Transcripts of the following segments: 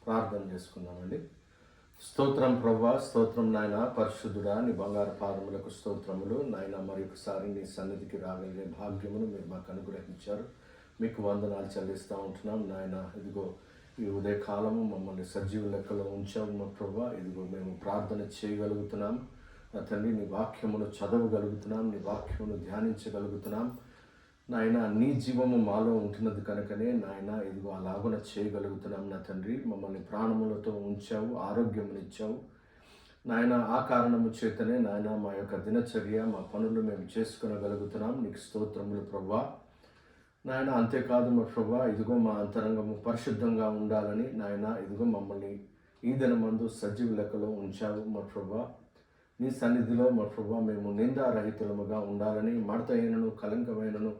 ప్రార్థన చేసుకుందామండి. స్తోత్రం ప్రభువా, స్తోత్రం నాయన. పరిశుద్ధుడా, నీ బంగారు పాదములకు స్తోత్రములు నాయన. మరి ఒకసారి నీ సన్నిధికి రాగలిగే భాగ్యమును మీరు మాకు అనుగ్రహించారు. మీకు వందనాలు చెల్లిస్తూ ఉంటున్నాం నాయన. ఇదిగో ఈ ఉదయకాలము మమ్మల్ని సజీవ లెక్కలో ఉంచావు మా ప్రభువా. ఇదిగో మేము ప్రార్థన చేయగలుగుతున్నాం నా తండ్రి. నీ వాక్యమును చదవగలుగుతున్నాం, నీ వాక్యమును ధ్యానించగలుగుతున్నాం నాయన. నీ జీవము మాలో ఉంటున్నది కనుకనే నాయన ఇదిగో అలాగున చేయగలుగుతున్నాం నా తండ్రి. మమ్మల్ని ప్రాణములతో ఉంచావు, ఆరోగ్యమునిచ్చావు నాయన. ఆ కారణము చేతనే నాయన మా యొక్క దినచర్య, మా పనులు మేము చేసుకునగలుగుతున్నాం. నీకు స్తోత్రములు ప్రభువా నాయన. అంతేకాదు మా ప్రభువా, ఇదిగో మా అంతరంగము పరిశుద్ధంగా ఉండాలని నాయన ఇదిగో మమ్మల్ని ఈ దినమందు సజీవ లెక్కలో ఉంచావు మా ప్రభువా. నీ సన్నిధిలో మా ప్రభువా మేము నిందారహితులముగా ఉండాలని, మడతైనను కలంకమైనను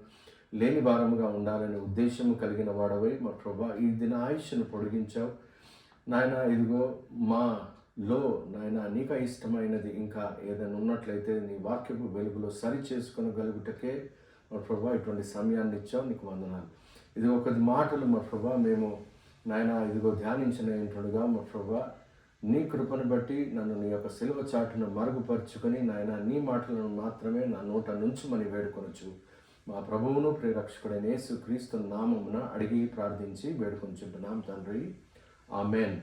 లేని భారముగా ఉండాలని ఉద్దేశము కలిగిన వాడవై మా ప్రభువా ఈ దిన ఆయుష్ను పొడిగించావు నాయన. ఇదిగో మాలో నాయన నీకు ఇష్టమైనది ఇంకా ఏదైనా ఉన్నట్లయితే నీ వాక్యపు వెలుగులో సరి చేసుకొనగలుగుటకే మా ప్రభువా ఇటువంటి సమయాన్ని ఇచ్చావు. నీకు వందనాలు. ఇది ఒక మాటలు మా ప్రభువా మేము నాయన ఇదిగో ధ్యానించిన ఏంటడుగా మా ప్రభువా నీ కృపను బట్టి నన్ను నీ యొక్క సిలువ చాటును మరుగుపరుచుకొని నాయన నీ మాటలను మాత్రమే నా నోట నుంచమని వేడుకొనొచ్చు. మా ప్రభువును ప్రియరక్షకుడైన యేసు క్రీస్తు నామమున అడిగి ప్రార్థించి వేడుకొంచుంటున్నాం తండ్రి, ఆమేన్.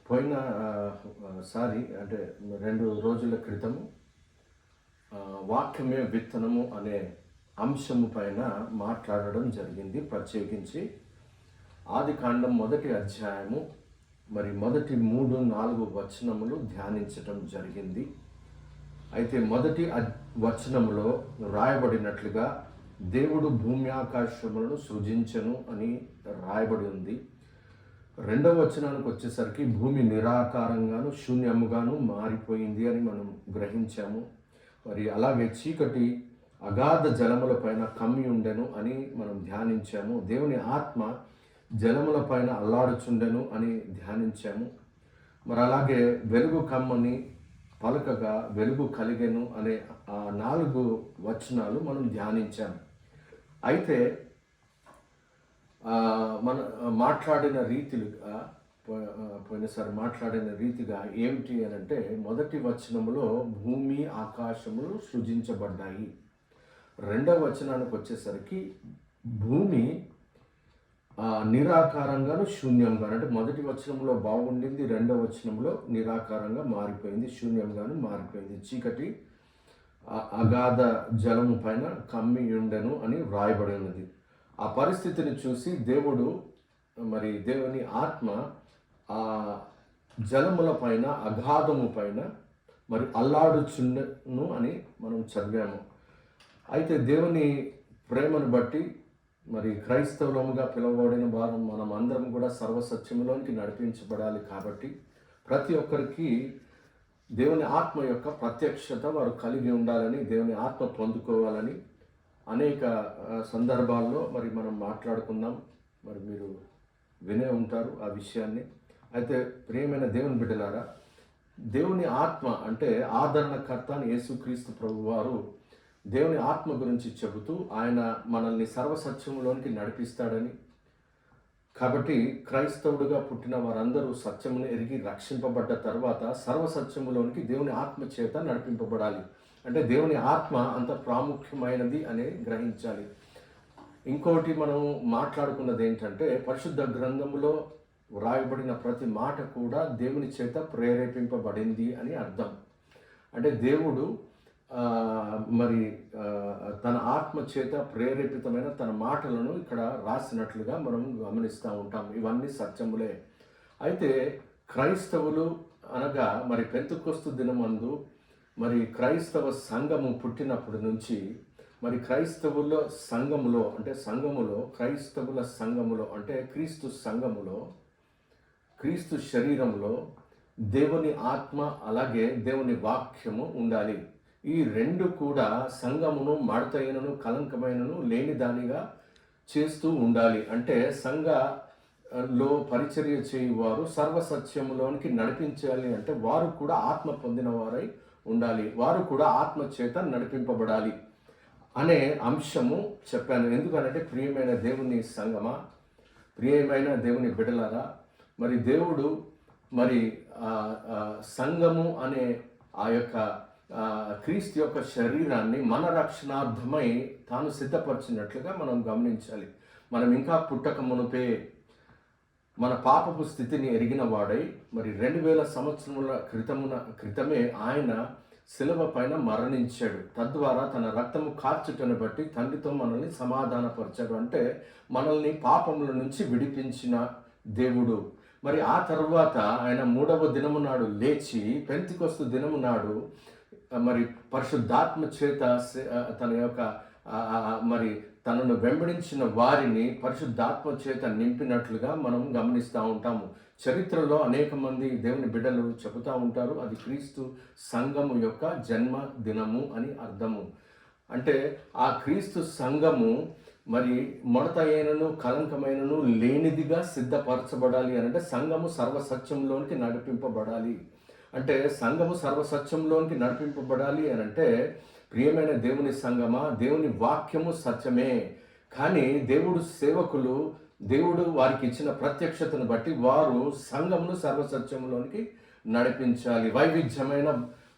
పోయిన సారి అంటే 2 రోజుల క్రితము వాక్యమే విత్తనము అనే అంశము పైన మాట్లాడడం జరిగింది. ప్రత్యేకించి ఆదికాండం 1వ అధ్యాయము మరి మొదటి 3-4 వచనములు ధ్యానించటం జరిగింది. అయితే మొదటి వచనములో రాయబడినట్లుగా దేవుడు భూమి ఆకాశములను సృజించెను అని రాయబడి ఉంది. 2వ వచనానికి వచ్చేసరికి భూమి నిరాకారంగాను శూన్యముగాను మారిపోయింది అని మనం గ్రహించాము. మరి అలాగే చీకటి అగాధ జలముల పైన కమ్మి ఉండెను అని మనం ధ్యానించాము. దేవుని ఆత్మ జలముల పైన అల్లాడుచుండెను అని ధ్యానించాము. మరి అలాగే వెలుగు కమ్మని పలకగా వెలుగు కలిగెను అనే ఆ 4 వచనాలు మనం ధ్యానించాము. అయితే మన మాట్లాడిన రీతిగా పోయినసారి మాట్లాడిన రీతిగా ఏమిటి అని అంటే మొదటి వచనములో భూమి ఆకాశములు సృజించబడ్డాయి. 2వ వచనానికి వచ్చేసరికి భూమి నిరాకారంగాను శూన్యంగా, అంటే మొదటి వచనంలో బాగుండింది, 2వ వచనంలో నిరాకారంగా మారిపోయింది, శూన్యంగాను మారిపోయింది. చీకటి అగాధ జలము పైన కమ్మి ఉండెను అని వ్రాయబడి ఉన్నది. ఆ పరిస్థితిని చూసి దేవుని ఆత్మ ఆ జలముల పైన అగాధము పైన మరి అల్లాడుచుండెను అని మనం చదివాము. అయితే దేవుని ప్రేమను బట్టి మరి క్రైస్తవులముగా పిలువబడిన వారు మనం అందరం కూడా సర్వసత్యములోనికి నడిపించబడాలి. కాబట్టి ప్రతి ఒక్కరికి దేవుని ఆత్మ యొక్క ప్రత్యక్షత వారు కలిగి ఉండాలని, దేవుని ఆత్మ పొందుకోవాలని అనేక సందర్భాల్లో మరి మనం మాట్లాడుకుందాం. మరి మీరు వినే ఉంటారు ఆ విషయాన్ని. అయితే ప్రియమైన దేవుని బిడ్డలారా, దేవుని ఆత్మ అంటే ఆదరణకర్త అని యేసుక్రీస్తు ప్రభువారు దేవుని ఆత్మ గురించి చెబుతూ ఆయన మనల్ని సర్వసత్యములోనికి నడిపిస్తాడని, కాబట్టి క్రైస్తవుడుగా పుట్టిన వారందరూ సత్యమును ఎరిగి రక్షింపబడ్డ తర్వాత సర్వసత్యములోనికి దేవుని ఆత్మ చేత నడిపింపబడాలి. అంటే దేవుని ఆత్మ అంత ప్రాముఖ్యమైనది అని గ్రహించాలి. ఇంకోటి మనం మాట్లాడుకున్నది ఏంటంటే పరిశుద్ధ గ్రంథములో వ్రాయబడిన ప్రతి మాట కూడా దేవుని చేత ప్రేరేపింపబడింది అని అర్థం. అంటే దేవుడు తన ఆత్మ చేత ప్రేరేపితమైన తన మాటలను ఇక్కడ రాసినట్లుగా మనం గమనిస్తూ ఉంటాం. ఇవన్నీ సత్యములే. అయితే క్రైస్తవులు అనగా మరి పెంతెకొస్తు దినమందు మరి క్రైస్తవ సంఘము పుట్టినప్పటి నుంచి మరి క్రైస్తవుల సంఘములో క్రైస్తవుల సంఘములో అంటే క్రీస్తు సంఘములో, క్రీస్తు శరీరంలో దేవుని ఆత్మ అలాగే దేవుని వాక్యము ఉండాలి. ఈ 2 కూడా సంఘమును మడతైనను కలంకమైనను లేని దానిగా చేస్తూ ఉండాలి. అంటే సంఘలో పరిచర్య చేయువారు సర్వసత్యములోనికి నడిపించాలి అంటే వారు కూడా ఆత్మ పొందిన వారై ఉండాలి, వారు కూడా ఆత్మ చేత నడిపింపబడాలి అనే అంశము చెప్పాను. ఎందుకంటే ప్రియమైన దేవుని సంగమా, ప్రియమైన దేవుని బిడ్డలారా, మరి దేవుడు మరి సంఘము అనే ఆ యొక్క క్రీస్తు యొక్క శరీరాన్ని మన రక్షణార్థమై తాను సిద్ధపరిచినట్లుగా మనం గమనించాలి. మనం ఇంకా పుట్టక మునుపే మన పాపపు స్థితిని ఎరిగిన వాడై మరి 2000 సంవత్సరముల క్రితమే ఆయన శిలువ పైన మరణించాడు. తద్వారా తన రక్తము కార్చుటను బట్టి తండ్రితో మనల్ని సమాధానపరిచాడు. అంటే మనల్ని పాపముల నుంచి విడిపించిన దేవుడు. మరి ఆ తర్వాత ఆయన 3వ దినము నాడు లేచి పెంతెకొస్తు దినము నాడు మరి పరిశుద్ధాత్మ చేత తన యొక్క మరి తనను వెంబడించిన వారిని పరిశుద్ధాత్మ చేత నింపినట్లుగా మనం గమనిస్తూ ఉంటాము. చరిత్రలో అనేక మంది దేవుని బిడ్డలు చెబుతూ ఉంటారు, అది క్రీస్తు సంఘము యొక్క జన్మ దినము అని అర్థము. అంటే ఆ క్రీస్తు సంఘము మరి ముడత అయినను కలంకమైనను లేనిదిగా సిద్ధపరచబడాలి అని అంటే సంఘము సర్వసత్యంలోనికి నడిపింపబడాలి. అంటే సంఘము సర్వసత్యంలోనికి నడిపింపబడాలి అని అంటే ప్రియమైన దేవుని సంఘమా, దేవుని వాక్యము సత్యమే, కానీ దేవుడు సేవకులు దేవుడు వారికి ఇచ్చిన ప్రత్యక్షతను బట్టి వారు సంఘమును సర్వసత్యంలోనికి నడిపించాలి.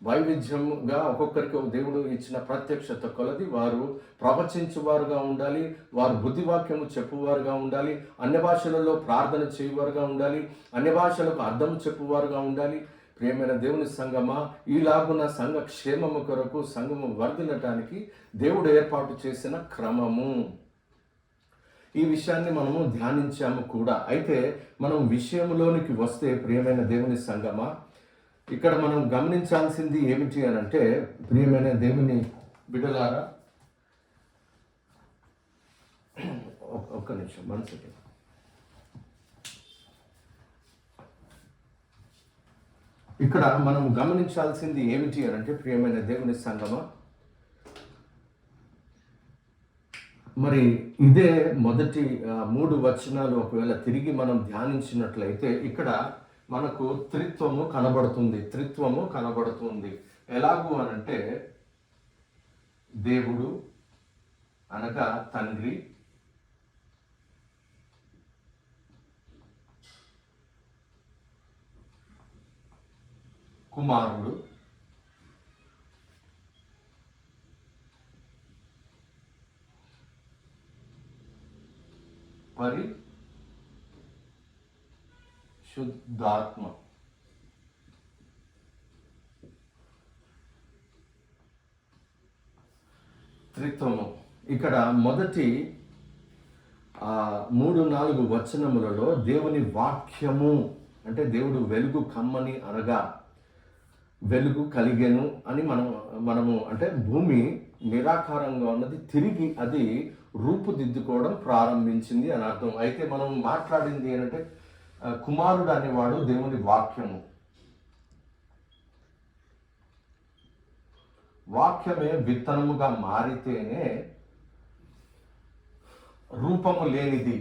వైవిధ్యంగా ఒక్కొక్కరికి దేవుడు ఇచ్చిన ప్రత్యక్షత కొలది వారు ప్రవచించువారుగా ఉండాలి, వారు బుద్ధివాక్యము చెప్పువారుగా ఉండాలి, అన్య భాషలలో ప్రార్థన చేయువారుగా ఉండాలి, అన్య భాషలకు అర్థం చెప్పువారుగా ఉండాలి. ప్రియమైన దేవుని సంఘమా, ఈలాగున సంఘ క్షేమము కొరకు సంఘము వర్ధిల్లటానికి దేవుడు ఏర్పాటు చేసిన క్రమము. ఈ విషయాన్ని మనము ధ్యానించాము కూడా. అయితే మనం విషయంలోనికి వస్తే ప్రియమైన దేవుని సంఘమా, ఇక్కడ మనం గమనించాల్సింది ఏమిటి అని అంటే ప్రియమైన దేవుని బిడ్డలారా, ఒక్క నిమిషం, 1 సెకండ్. ఇక్కడ మనం గమనించాల్సింది ఏమిటి అని అంటే ప్రియమైన దేవుని సంఘమా, మరి ఇదే మొదటి 3 వచనాలు ఒకవేళ తిరిగి మనం ధ్యానించినట్లయితే ఇక్కడ మనకు త్రిత్వము కనబడుతుంది. ఎలాగూ అనంటే దేవుడు అనగా తండ్రి, కుమారుడు, పరిశుద్ధాత్మ. త్రిత్వము ఇక్కడ మొదటి 3-4 వచనములలో దేవుని వాక్యము అంటే దేవుడు వెలుగు కమ్మని అనగా వెలుగు కలిగెను అని మనము అంటే భూమి నిరాకారంగా ఉన్నది తిరిగి అది రూపుదిద్దుకోవడం ప్రారంభించింది అని అర్థం. అయితే మనం మాట్లాడింది ఏంటంటే కుమారుడు అనేవాడు దేవుని వాక్యము. వాక్యమే విత్తనముగా మారితేనే రూపము లేనిది.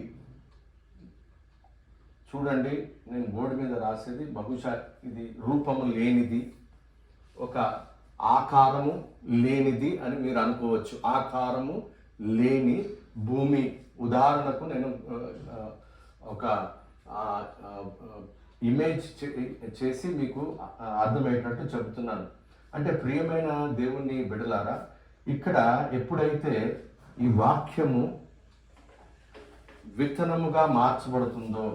చూడండి, నేను బోర్డు మీద రాసేది బహుశా ఇది రూపము లేనిది, ఒక ఆకారము లేనిది అని మీరు అనుకోవచ్చు. ఆకారము లేని భూమి. ఉదాహరణకు నేను ఒక ఇమేజ్ చేసి మీకు అర్థమయ్యేటట్టు చెబుతున్నాను. అంటే ప్రియమైన దేవుని బిడ్డలారా, ఇక్కడ ఎప్పుడైతే ఈ వాక్యము విత్తనముగా మార్చబడుతుందో,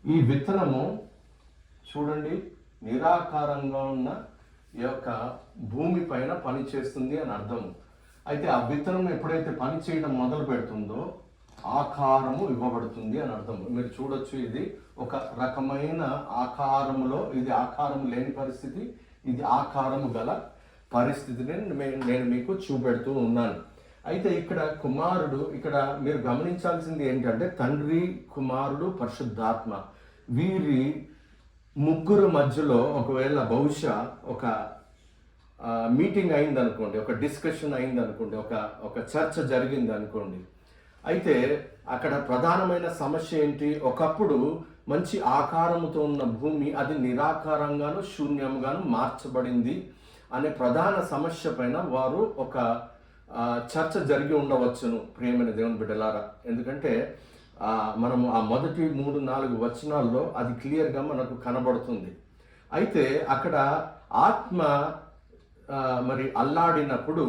ఈ విత్తనము చూడండి నిరాకారంగా ఉన్న ఈ యొక్క భూమి పైన పని చేస్తుంది అని అర్థం. అయితే ఆ విత్తనం ఎప్పుడైతే పని చేయడం మొదలు పెడుతుందో ఆకారము ఇవ్వబడుతుంది అని అర్థం. మీరు చూడొచ్చు, ఇది ఒక రకమైన ఆకారములో, ఇది ఆకారం లేని పరిస్థితి, ఇది ఆకారము గల పరిస్థితిని నేను మీకు చూపెడుతూ ఉన్నాను. అయితే ఇక్కడ కుమారుడు, ఇక్కడ మీరు గమనించాల్సింది ఏంటంటే తండ్రి, కుమారుడు, పరిశుద్ధాత్మ, వీరి ముగ్గురు మధ్యలో ఒకవేళ బహుశా ఒక మీటింగ్ అయిందనుకోండి, ఒక డిస్కషన్ అయిందనుకోండి, ఒక చర్చ జరిగింది అనుకోండి. అయితే అక్కడ ప్రధానమైన సమస్య ఏంటి? ఒకప్పుడు మంచి ఆకారముతో ఉన్న భూమి అది నిరాకారంగాను శూన్యంగాను మార్చబడింది అనే ప్రధాన సమస్య పైన వారు ఒక చర్చ జరిగి ఉండవచ్చును ప్రియమైన దేవుని బిడ్డలారా. ఎందుకంటే మనము ఆ మొదటి 3-4 వచనాల్లో అది క్లియర్గా మనకు కనబడుతుంది. అయితే అక్కడ ఆత్మ మరి అల్లాడినప్పుడు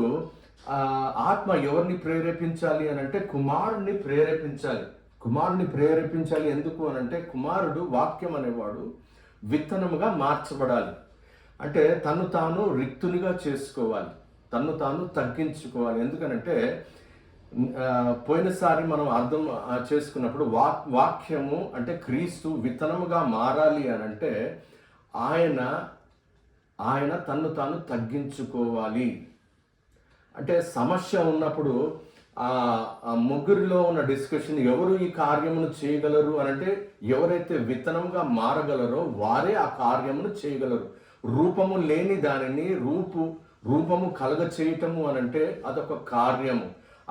ఆత్మ ఎవరిని ప్రేరేపించాలి అని అంటే కుమారుణ్ణి ప్రేరేపించాలి. కుమారుని ప్రేరేపించాలి ఎందుకు అని అంటే కుమారుడు వాక్యం అనేవాడు విత్తనముగా మార్చబడాలి. అంటే తను తాను రిక్తునిగా చేసుకోవాలి, తను తాను తగ్గించుకోవాలి. ఎందుకనంటే పోయినసారి మనం అర్థం చేసుకున్నప్పుడు వాక్యము అంటే క్రీస్తు విత్తనముగా మారాలి అని అంటే ఆయన తన్ను తాను తగ్గించుకోవాలి. అంటే సమస్య ఉన్నప్పుడు ముగ్గురిలో ఉన్న డిస్కషన్ ఎవరు ఈ కార్యమును చేయగలరు అని అంటే ఎవరైతే విత్తనంగా మారగలరో వారే ఆ కార్యమును చేయగలరు. రూపము లేని దానిని రూపము కలగ చేయటము అని అంటే అదొక కార్యము.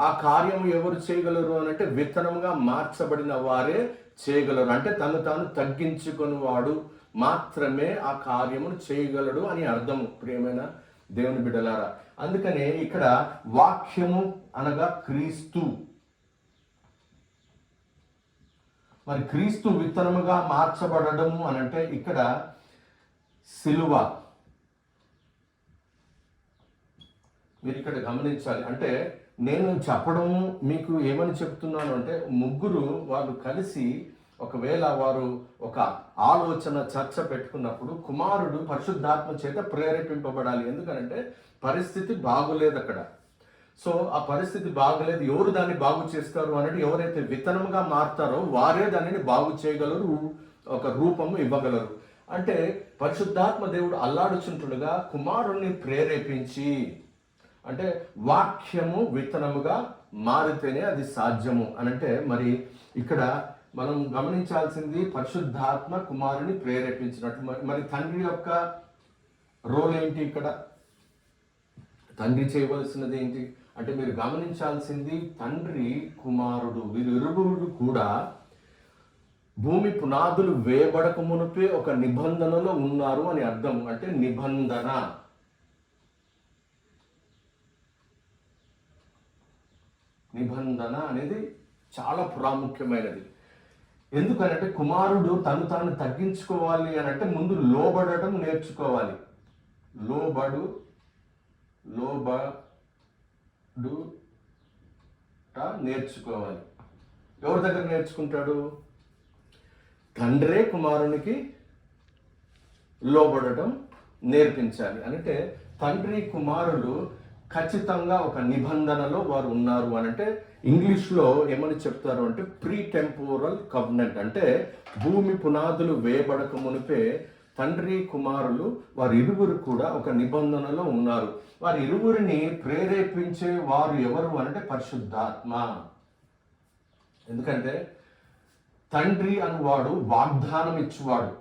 ఆ కార్యము ఎవరు చేయగలరు అని అంటే విత్తనంగా మార్చబడిన వారే చేయగలరు. అంటే తను తాను తగ్గించుకొని వాడు మాత్రమే ఆ కార్యమును చేయగలడు అని అర్థము ప్రియమైన దేవుని బిడ్డలారా. అందుకనే ఇక్కడ వాక్యము అనగా క్రీస్తు. మరి క్రీస్తు విత్తనముగా మార్చబడము అని అంటే ఇక్కడ సిలువ. మీరు ఇక్కడ గమనించాలి. అంటే నేను చెప్పడము మీకు ఏమని చెప్తున్నాను అంటే ముగ్గురు వాళ్ళు కలిసి ఒకవేళ వారు ఒక ఆలోచన చర్చ పెట్టుకున్నప్పుడు కుమారుడు పరిశుద్ధాత్మ చేత ప్రేరేపింపబడాలి. ఎందుకంటే పరిస్థితి బాగులేదు అక్కడ. సో ఆ పరిస్థితి బాగులేదు, ఎవరు దాన్ని బాగు చేస్తారు అనేది ఎవరైతే విత్తనముగా మారుతారో వారే దానిని బాగు చేయగలరు, ఒక రూపము ఇవ్వగలరు. అంటే పరిశుద్ధాత్మ దేవుడు అల్లాడుచుంటుండగా కుమారుణ్ణి ప్రేరేపించి, అంటే వాక్యము విత్తనముగా మారితేనే అది సాధ్యము అనంటే మరి ఇక్కడ మనం గమనించాల్సింది పరిశుద్ధాత్మ కుమారుని ప్రేరేపించినట్టు. మరి తండ్రి యొక్క రోల్ ఏంటి? ఇక్కడ తండ్రి చేయవలసినది ఏంటి అంటే మీరు గమనించాల్సింది తండ్రి కుమారుడు వీరిరువురు కూడా భూమి పునాదులు వేయబడక మునిపే ఒక నిబంధనలో ఉన్నారు అని అర్థం. అంటే నిబంధన అనేది చాలా ప్రాముఖ్యమైనది. ఎందుకనంటే కుమారుడు తను తాను తగ్గించుకోవాలి అని అంటే ముందు లోబడటం నేర్చుకోవాలి. నేర్చుకోవాలి. ఎవరి దగ్గర నేర్చుకుంటాడు? తండ్రే కుమారునికి లోబడటం నేర్పించాలి. అంటే తండ్రి కుమారులు ఖచ్చితంగా ఒక నిబంధనలో వారు ఉన్నారు అని అంటే ఇంగ్లీష్లో ఏమని చెప్తారు అంటే ప్రీ టెంపోరల్ కవెనెంట్. అంటే భూమి పునాదులు వేయబడక మునిపే తండ్రి కుమారులు వారిరువురు కూడా ఒక నిబంధనలో ఉన్నారు. వారి ఇరువురిని ప్రేరేపించే వారు ఎవరు అంటే పరిశుద్ధాత్మ. ఎందుకంటే తండ్రి అనువాడు వాగ్దానం ఇచ్చువాడు.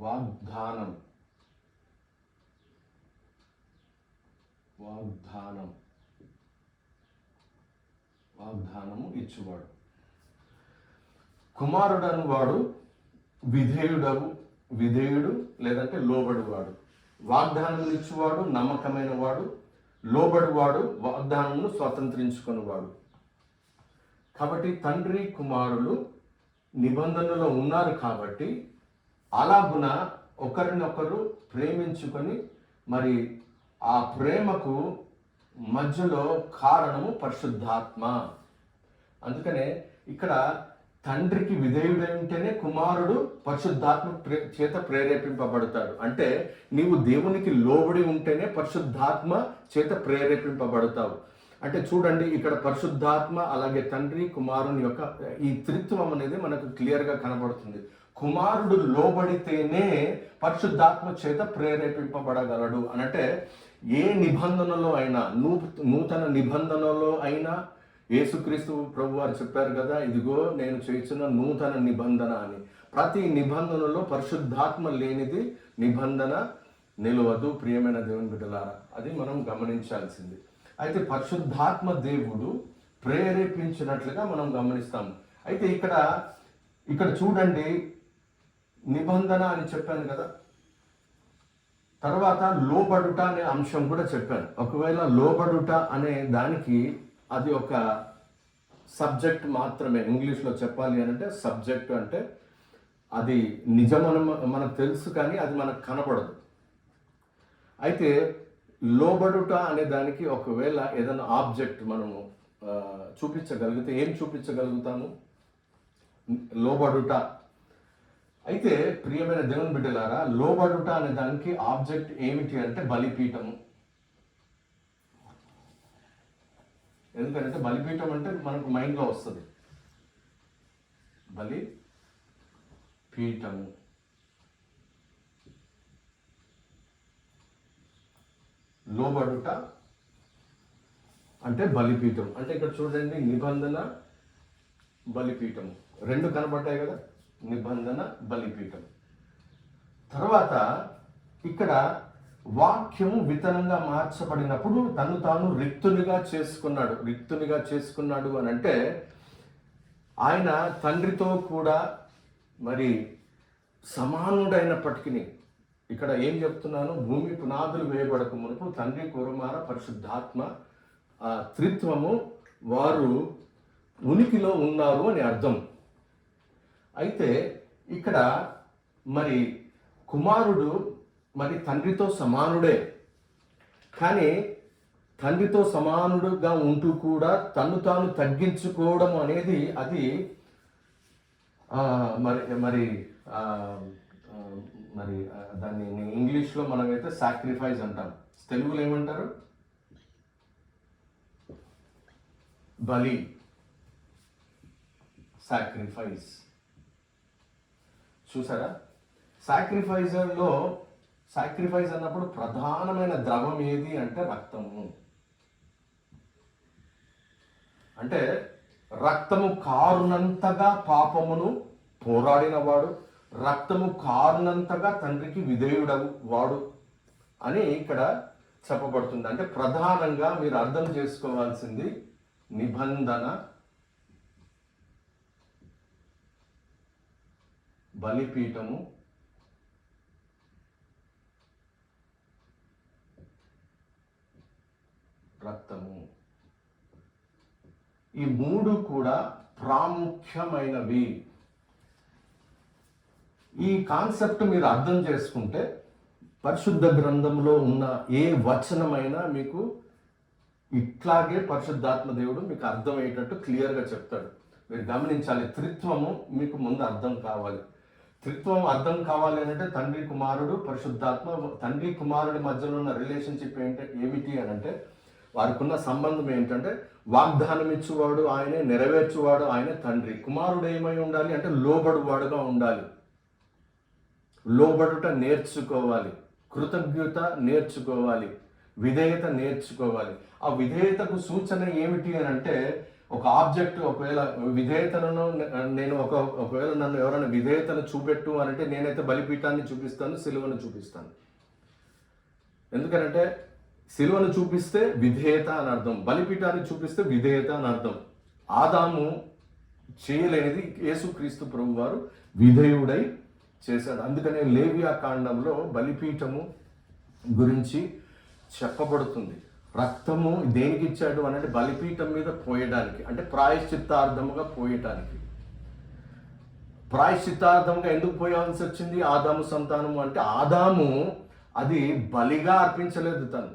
వాగ్దానము ఇచ్చువాడు. కుమారుడు అనువాడు విధేయుడు లేదంటే లోబడివాడు. వాగ్దానం ఇచ్చువాడు నమ్మకమైన వాడు, లోబడివాడు వాగ్దానమును స్వతంత్రించుకునేవాడు. కాబట్టి తండ్రి కుమారులు నిబంధనలో ఉన్నారు కాబట్టి అలాగున ఒకరినొకరు ప్రేమించుకొని మరి ఆ ప్రేమకు మధ్యలో కారణము పరిశుద్ధాత్మ. అందుకనే ఇక్కడ తండ్రికి విధేయుడై ఉంటేనే కుమారుడు పరిశుద్ధాత్మ చేత ప్రేరేపింపబడతాడు. అంటే నీవు దేవునికి లోబడి ఉంటేనే పరిశుద్ధాత్మ చేత ప్రేరేపింపబడతావు. అంటే చూడండి ఇక్కడ పరిశుద్ధాత్మ అలాగే తండ్రి కుమారుని యొక్క ఈ త్రిత్వం అనేది మనకు క్లియర్గా కనబడుతుంది. కుమారుడు లోబడితేనే పరిశుద్ధాత్మ చేత ప్రేరేపింపబడగలడు అనంటే ఏ నిబంధనలో అయినా నూతన నిబంధనలో అయినా యేసుక్రీస్తు ప్రభు వారు చెప్పారు కదా, ఇదిగో నేను చేస్తున్న నూతన నిబంధన అని. ప్రతి నిబంధనలో పరిశుద్ధాత్మ లేనిది నిబంధన నిలవదు ప్రియమైన దేవుని బిడ్డలారా. అది మనం గమనించాల్సింది. అయితే పరిశుద్ధాత్మ దేవుడు ప్రేరేపించినట్లుగా మనం గమనిస్తాము. అయితే ఇక్కడ ఇక్కడ చూడండి, నిబంధన అని చెప్పాను కదా, తర్వాత లోబడుట అనే అంశం కూడా చెప్పాను. ఒకవేళ లోబడుట అనే దానికి అది ఒక సబ్జెక్ట్ మాత్రమే. ఇంగ్లీష్లో చెప్పాలి అని అంటే సబ్జెక్ట్ అంటే అది నిజమని మనకు తెలుసు, కానీ అది మనకు కనపడదు. అయితే లోబడుట అనే దానికి ఒకవేళ ఏదైనా ఆబ్జెక్ట్ మనము చూపించగలిగితే ఏం చూపించగలుగుతాము? లోబడుట. అయితే ప్రియమైన దేవుని బిడ్డలారా, లోబడుట అనే దానికి ఆబ్జెక్ట్ ఏమిటి అంటే బలిపీఠము. ఎందుకంటే బలిపీఠం అంటే మనకు మైండ్లో వస్తుంది, బలి పీఠము. లోబడుట అంటే బలిపీఠం. అంటే ఇక్కడ చూడండి, నిబంధన, బలిపీఠం రెండు కనబడ్డాయి కదా, నిబంధన, బలిపీఠం. తర్వాత ఇక్కడ వాక్యము విత్తనంగా మార్చబడినప్పుడు తను తాను రిక్తునిగా చేసుకున్నాడు అని అంటే ఆయన తండ్రితో కూడా మరి సమానుడైనప్పటికీ, ఇక్కడ ఏం చెప్తున్నాను, భూమి పునాదులు వేయబడక మునుపు తండ్రి, కుమార, పరిశుద్ధాత్మ త్రిత్వము వారు ఉనికిలో ఉన్నారు అని అర్థం. అయితే ఇక్కడ మరి కుమారుడు మరి తండ్రితో సమానుడే, కానీ తండ్రితో సమానుడుగా ఉంటూ కూడా తను తాను తగ్గించుకోవడం అనేది అది మరి మరి మరి దాన్ని ఇంగ్లీష్లో మనమైతే సాక్రిఫైస్ అంటాం, తెలుగులో ఏమంటారు? బలి, సాక్రిఫైస్. చూసారా? సాక్రిఫైస్ అన్నప్పుడు ప్రధానమైన ద్రవం ఏది అంటే రక్తము. అంటే రక్తము కారునంతగా పాపమును పోరాడినవాడు, రక్తము కారునంతగా తండ్రికి విధేయుడవు వాడు అని ఇక్కడ చెప్పబడుతుంది. అంటే ప్రధానంగా మీరు అర్థం చేసుకోవాల్సింది నిబంధన, బలిపీఠము, రక్తము. ఈ మూడు కూడా ప్రాముఖ్యమైనవి. ఈ కాన్సెప్ట్ మీరు అర్థం చేసుకుంటే పరిశుద్ధ గ్రంథంలో ఉన్న ఏ వచనమైనా మీకు ఇట్లాగే పరిశుద్ధాత్మ దేవుడు మీకు అర్థమయ్యేటట్టు క్లియర్గా చెప్తాడు. మీరు గమనించాలి, త్రిత్వము మీకు ముందు అర్థం కావాలి. త్రిత్వం అర్థం కావాలి అంటే తండ్రి, కుమారుడు, పరిశుద్ధాత్మ, తండ్రి కుమారుడి మధ్యలో ఉన్న రిలేషన్షిప్ ఏమిటి అని అంటే వారికి ఉన్న సంబంధం ఏంటంటే వాగ్దానం ఇచ్చేవాడు ఆయనే, నెరవేర్చువాడు ఆయనే తండ్రి. కుమారుడు ఏమై ఉండాలి అంటే లోబడువాడుగా ఉండాలి, లోబడుట నేర్చుకోవాలి, కృతజ్ఞత నేర్చుకోవాలి, విధేయత నేర్చుకోవాలి. ఆ విధేయతకు సూచన ఏమిటి అని అంటే ఒక ఆబ్జెక్ట్, ఒకవేళ విధేయతను నేను ఒకవేళ నన్ను ఎవరైనా విధేయతను చూపెట్టు అని అంటే నేనైతే బలిపీఠాన్ని చూపిస్తాను, సిలువను చూపిస్తాను. ఎందుకంటే సిలువను చూపిస్తే విధేయత అని అర్థం, బలిపీఠాన్ని చూపిస్తే విధేయత అని అర్థం. ఆదాము చేయలేనిది యేసుక్రీస్తు ప్రభు వారు విధేయుడై చేశాడు. అందుకనే లేవియా కాండంలో బలిపీఠము గురించి చెప్పబడుతుంది. రక్తము దేనికి ఇచ్చాడు అని అంటే బలిపీఠం మీద పోయడానికి, అంటే ప్రాయశ్చిత్తార్థముగా పోయటానికి. ప్రాయశ్చిత్తార్థంగా ఎందుకు పోయాల్సి వచ్చింది ఆదాము సంతానము అంటే ఆదాము అది బలిగా అర్పించలేదు, తను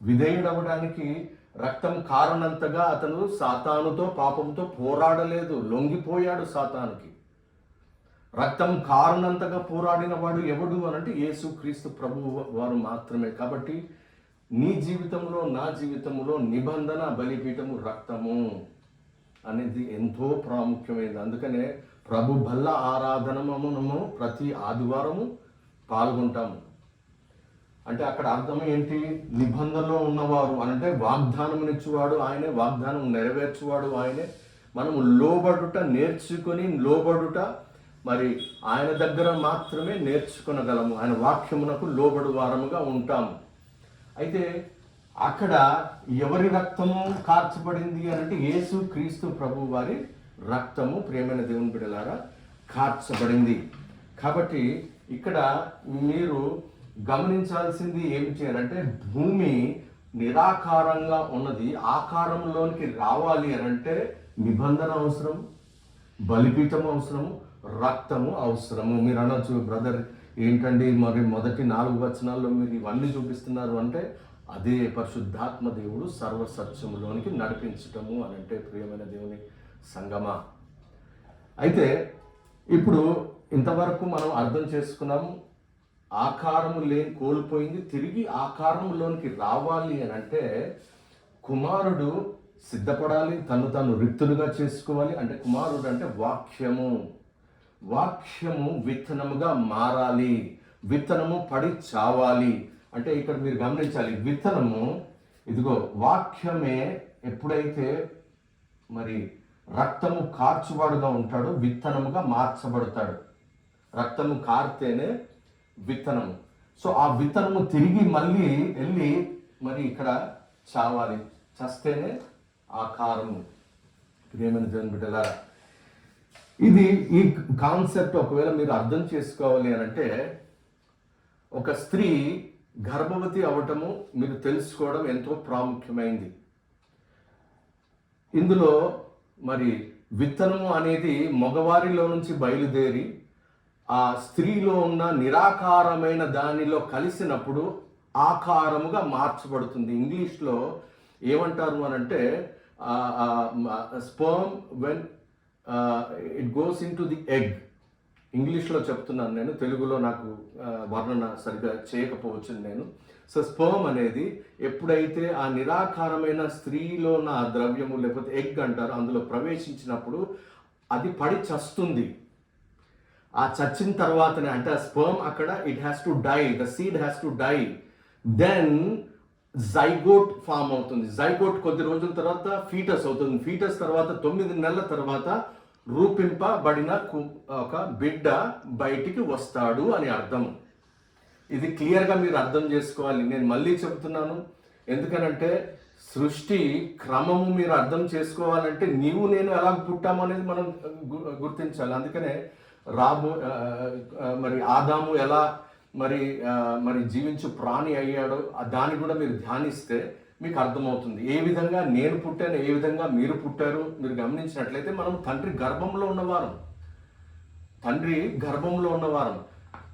విధేయుడవడానికి రక్తం కారణంతగా అతను సాతానుతో పాపంతో పోరాడలేదు, లొంగిపోయాడు సాతానుకి. రక్తం కారణంతగా పోరాడిన వాడు ఎవడు అని అంటే యేసుక్రీస్తు ప్రభువు వారు మాత్రమే. కాబట్టి నీ జీవితంలో, నా జీవితంలో నిబంధన, బలిపీఠము, రక్తము అనేది ఎంతో ప్రాముఖ్యమైనది. అందుకనే ప్రభు బల్ల ఆరాధనము ప్రతి ఆదివారము పాల్గొంటాము. అంటే అక్కడ అర్థం ఏంటి? నిబంధనలో ఉన్నవారు అనంటే వాగ్దానం ఇచ్చేవాడు ఆయనే, వాగ్దానం నెరవేర్చువాడు ఆయనే. మనము లోబడుట నేర్చుకొని, లోబడుట మరి ఆయన దగ్గర మాత్రమే నేర్చుకొనగలము. ఆయన వాక్యమునకు లోబడు వారముగా ఉంటాము. అయితే అక్కడ ఎవరి రక్తము కార్చబడింది అని అంటే యేసు క్రీస్తు ప్రభు వారి రక్తము ప్రియమైన దేవుని బిడ్డలారా కార్చబడింది. కాబట్టి ఇక్కడ మీరు గమనించాల్సింది ఏమిటి అంటే భూమి నిరాకారంగా ఉన్నది ఆకారంలోనికి రావాలి అంటే నిబంధన అవసరం, బలిపీఠం అవసరము, రక్తము అవసరము. మీరు అనొచ్చు, బ్రదర్ ఏంటండి మరి మొదటి 4 వచనాల్లో మీరు ఇవన్నీ చూపిస్తున్నారు అంటే అదే పరిశుద్ధాత్మ దేవుడు సర్వసత్యములోనికి నడిపించటము అని అంటే ప్రియమైన దేవుని సంగమా. అయితే ఇప్పుడు ఇంతవరకు మనం అర్థం చేసుకున్నాము, ఆకారము కోల్పోయింది, తిరిగి ఆకారంలోనికి రావాలి అని అంటే కుమారుడు సిద్ధపడాలి, తను రిక్తులుగా చేసుకోవాలి. అంటే కుమారుడు అంటే వాక్యము విత్తనముగా మారాలి, విత్తనము పడి చావాలి. అంటే ఇక్కడ మీరు గమనించాలి, విత్తనము ఇదిగో వాక్యమే ఎప్పుడైతే మరి రక్తము కార్చువాడుగా ఉంటాడో విత్తనముగా మార్చబడతాడు. రక్తము కారితేనే విత్తనము. సో ఆ విత్తనము తిరిగి మళ్ళీ వెళ్ళి మరి ఇక్కడ చావాలి, చస్తేనే ఆకారము. ప్రియమైన దేవుని బిడ్డలారా, ఇది ఈ కాన్సెప్ట్ ఒకవేళ మీరు అర్థం చేసుకోవాలి అని అంటే ఒక స్త్రీ గర్భవతి అవ్వటము మీరు తెలుసుకోవడం ఎంతో ప్రాముఖ్యమైంది. ఇందులో మరి విత్తనము అనేది మగవారిలో నుంచి బయలుదేరి ఆ స్త్రీలో ఉన్న నిరాకారమైన దానిలో కలిసినప్పుడు ఆకారముగా మార్చబడుతుంది. ఇంగ్లీష్లో ఏమంటారు అని అంటే sperm when it goes in to the egg. ఇంగ్లీష్లో చెప్తున్నాను నేను, తెలుగులో నాకు వర్ణన సరిగ్గా చేయకపోవచ్చు నేను. సో స్పర్మ్ అనేది ఎప్పుడైతే ఆ నిరాకారమైన స్త్రీలో ఉన్న ఆ ద్రవ్యము లేకపోతే ఎగ్ అంటారు అందులో ప్రవేశించినప్పుడు అది పడి చస్తుంది. ఆ చచ్చిన తర్వాతనే అంటే ఆ స్పర్మ్ అక్కడ it has to die, the seed has to die, then zygote form అవుతుంది. జైగోట్ కొద్ది రోజుల తర్వాత ఫీటస్ అవుతుంది. ఫీటస్ తర్వాత 9 నెలల తర్వాత రూపింపబడిన ఒక బిడ్డ బయటికి వస్తాడు అని అర్థం. ఇది క్లియర్గా మీరు అర్థం చేసుకోవాలి. నేను మళ్ళీ చెబుతున్నాను, ఎందుకనంటే సృష్టి క్రమము మీరు అర్థం చేసుకోవాలంటే నీవు నేను ఎలా పుట్టామనేది మనం గుర్తించాలి. అందుకనే మరి ఆదాము ఎలా మరి జీవించు ప్రాణి అయ్యాడో దాన్ని కూడా మీరు ధ్యానిస్తే మీకు అర్థమవుతుంది. ఏ విధంగా నేను పుట్టాను, ఏ విధంగా మీరు పుట్టారు మీరు గమనించినట్లయితే మనం తండ్రి గర్భంలో ఉన్నవారం.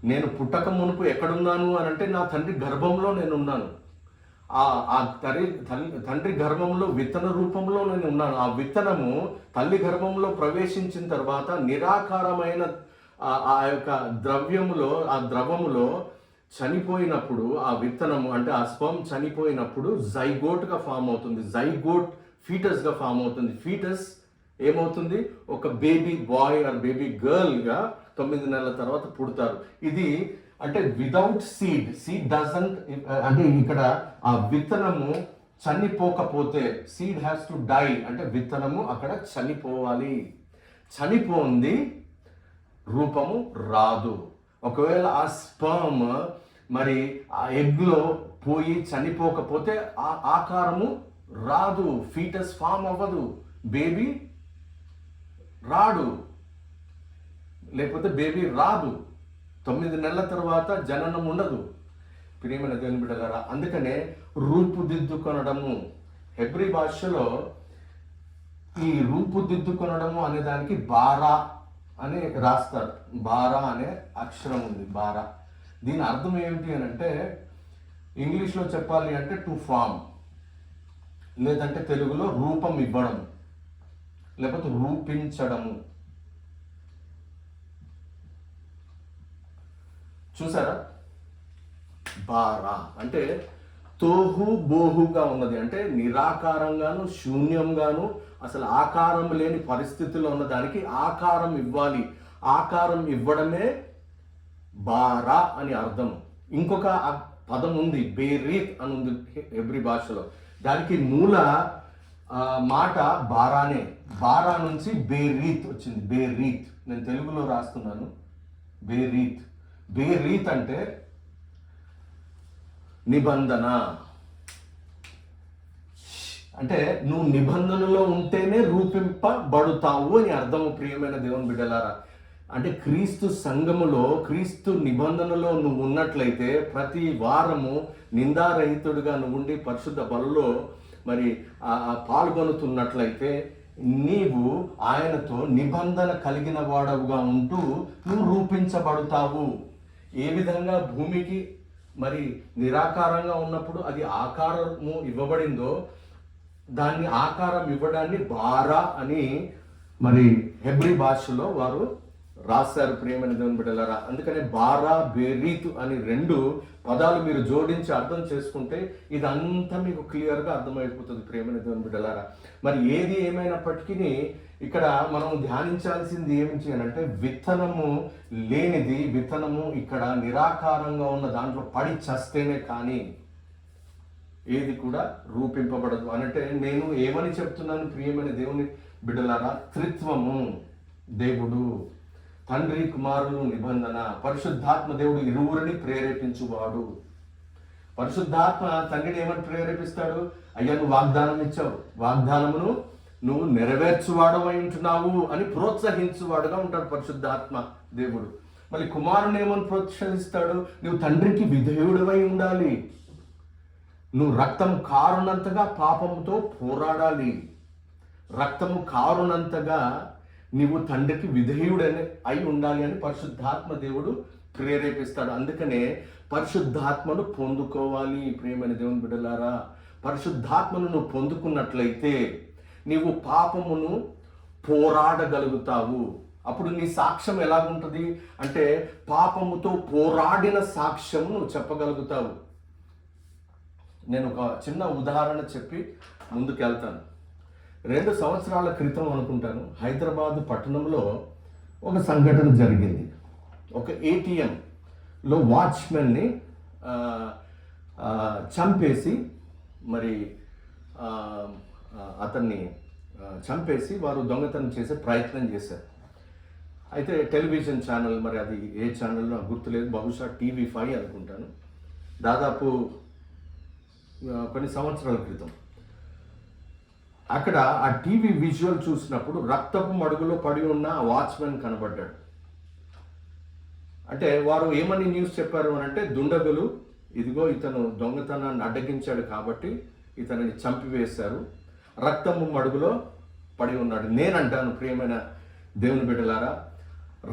నేను పుట్టక మునుపు ఎక్కడున్నాను అని అంటే నా తండ్రి గర్భంలో నేను ఉన్నాను. ఆ తండ్రి గర్భంలో విత్తన రూపంలో నేను ఉన్నాను. ఆ విత్తనము తల్లి గర్భంలో ప్రవేశించిన తర్వాత నిరాకారమైన ఆ యొక్క ద్రవములో చనిపోయినప్పుడు ఆ విత్తనము అంటే ఆ స్పర్మ్ చనిపోయినప్పుడు జైగోట్గా ఫామ్ అవుతుంది. జైగోట్ ఫీటస్గా ఫామ్ అవుతుంది. ఫీటస్ ఏమవుతుంది, ఒక బేబీ బాయ్ ఆర్ బేబీ గర్ల్గా 9 నెలల తర్వాత పుడతారు. ఇది అంటే వితౌట్ సీడ్ డజంట్ అంటే ఇక్కడ ఆ విత్తనము చనిపోకపోతే సీడ్ హ్యాస్ టు డై అంటే విత్తనము అక్కడ చనిపోవాలి. చనిపోంది రూపము రాదు. ఒకవేళ ఆ స్పర్మ్ మరి ఆ ఎగ్లో పోయి చనిపోకపోతే ఆ ఆకారము రాదు, ఫీటస్ ఫామ్ అవ్వదు, బేబీ రాడు, లేకపోతే బేబీ రాదు. 9 నెలల తర్వాత జననం ఉండదు. ప్రియమైన దేవుని బిడ్డలారా, అందుకనే రూపుదిద్దుకొనడము హెబ్రీ భాషలో ఈ రూపుదిద్దుకొనడము అనే దానికి బారా అని రాస్తారు. బారా అనే అక్షరం ఉంది, బారా. దీని అర్థం ఏమిటి అని అంటే ఇంగ్లీష్లో చెప్పాలి అంటే టు ఫామ్, లేదంటే తెలుగులో రూపం ఇవ్వడం, లేకపోతే రూపించడము. చూసారా, బారా అంటే తోహు బోహుగా ఉన్నది, అంటే నిరాకారంగాను శూన్యంగాను అసలు ఆకారం లేని పరిస్థితిలో ఉన్న దానికి ఆకారం ఇవ్వాలి. ఆకారం ఇవ్వడమే బారా అని అర్థం. ఇంకొక పదం ఉంది, బేరీత్ అని ఉంది హెబ్రీ భాషలో. దానికి మూల మాట బారానే. బారా నుంచి బేరీత్ వచ్చింది. బేరీత్ నేను తెలుగులో రాస్తున్నాను. బేరీత్. బేరీత్ అంటే నిబంధన. అంటే నువ్వు నిబంధనలో ఉంటేనే రూపింపబడుతావు అని అర్థము, ప్రియమైన దేవుని బిడ్డలారా. అంటే క్రీస్తు సంఘములో, క్రీస్తు నిబంధనలో నువ్వు ఉన్నట్లయితే, ప్రతి వారము నిందారహితుడిగా నువ్వు ఉండి పరిశుద్ధ బలలో మరి పాల్గొనుతున్నట్లయితే నీవు ఆయనతో నిబంధన కలిగిన వాడవుగా ఉంటూ నువ్వు రూపించబడతావు. ఏ విధంగా భూమికి మరి నిరాకారంగా ఉన్నప్పుడు అది ఆకారము ఇవ్వబడిందో, దాన్ని ఆకారం ఇవ్వడాన్ని బారా అని మరి హెబ్రీ భాషలో వారు రాశారు, ప్రియమైన దేవుని బిడ్డలారా. అందుకనే బారా బెరీతు అని 2 పదాలు మీరు జోడించి అర్థం చేసుకుంటే ఇదంతా మీకు క్లియర్గా అర్థమైపోతుంది, ప్రియమైన దేవుని బిడ్డలారా. మరి ఏది ఏమైనప్పటికీ ఇక్కడ మనం ధ్యానించాల్సింది ఏమిటి అని అంటే, విత్తనము లేనిది, విత్తనము ఇక్కడ నిరాకారంగా ఉన్న దాంట్లో పడి చస్తేనే కానీ ఏది కూడా రూపింపబడదు అనంటే, నేను ఏమని చెప్తున్నాను ప్రియమైన దేవుని బిడ్డలారా? త్రిత్వము, దేవుడు తండ్రి కుమారులు నిబంధన, పరిశుద్ధాత్మ దేవుడు ఇరువురిని ప్రేరేపించువాడు. పరిశుద్ధాత్మ తండ్రిని ఏమని ప్రేరేపిస్తాడు? అయ్యా నువ్వు వాగ్దానం ఇచ్చావు, వాగ్దానమును నువ్వు నెరవేర్చువాడవై ఉంటున్నావు అని ప్రోత్సహించువాడుగా ఉంటాడు పరిశుద్ధాత్మ దేవుడు. మళ్ళీ కుమారుని ఏమని ప్రోత్సహిస్తాడు? నువ్వు తండ్రికి విధేయుడవై ఉండాలి, నువ్వు రక్తం కారునంతగా పాపంతో పోరాడాలి, రక్తము కారునంతగా నీవు తండ్రికి విధేయుడని అయి ఉండాలి అని పరిశుద్ధాత్మ దేవుడు ప్రేరేపిస్తాడు. అందుకనే పరిశుద్ధాత్మను పొందుకోవాలి, ప్రియమైన దేవుని బిడ్డలారా. పరిశుద్ధాత్మను నువ్వు పొందుకున్నట్లయితే నీవు పాపమును పోరాడగలుగుతావు. అప్పుడు నీ సాక్ష్యం ఎలాగుంటుంది అంటే, పాపముతో పోరాడిన సాక్ష్యం నువ్వు చెప్పగలుగుతావు. నేను ఒక చిన్న ఉదాహరణ చెప్పి ముందుకు వెళ్తాను. 2 సంవత్సరాల క్రితం అనుకుంటాను, హైదరాబాద్ పట్టణంలో ఒక సంఘటన జరిగింది. ఒక ఏటీఎంలో వాచ్మెన్ని చంపేసి మరి అతన్ని చంపేసి వారు దొంగతనం చేసే ప్రయత్నం చేశారు. అయితే టెలివిజన్ ఛానల్, మరి అది ఏ ఛానల్లో గుర్తులేదు, బహుశా TV5 అనుకుంటాను, దాదాపు కొన్ని సంవత్సరాల క్రితం అక్కడ ఆ టీవీ విజువల్ చూసినప్పుడు రక్తపు మడుగులో పడి ఉన్న వాచ్మెన్ కనబడ్డాడు. అంటే వారు ఏమని న్యూస్ చెప్పారు అని అంటే, దుండగులు ఇదిగో ఇతను దొంగతనాన్ని అడ్డగించాడు కాబట్టి ఇతనిని చంపివేశారు, రక్తము మడుగులో పడి ఉన్నాడు. నేనంటాను ప్రియమైన దేవుని బిడ్డలారా,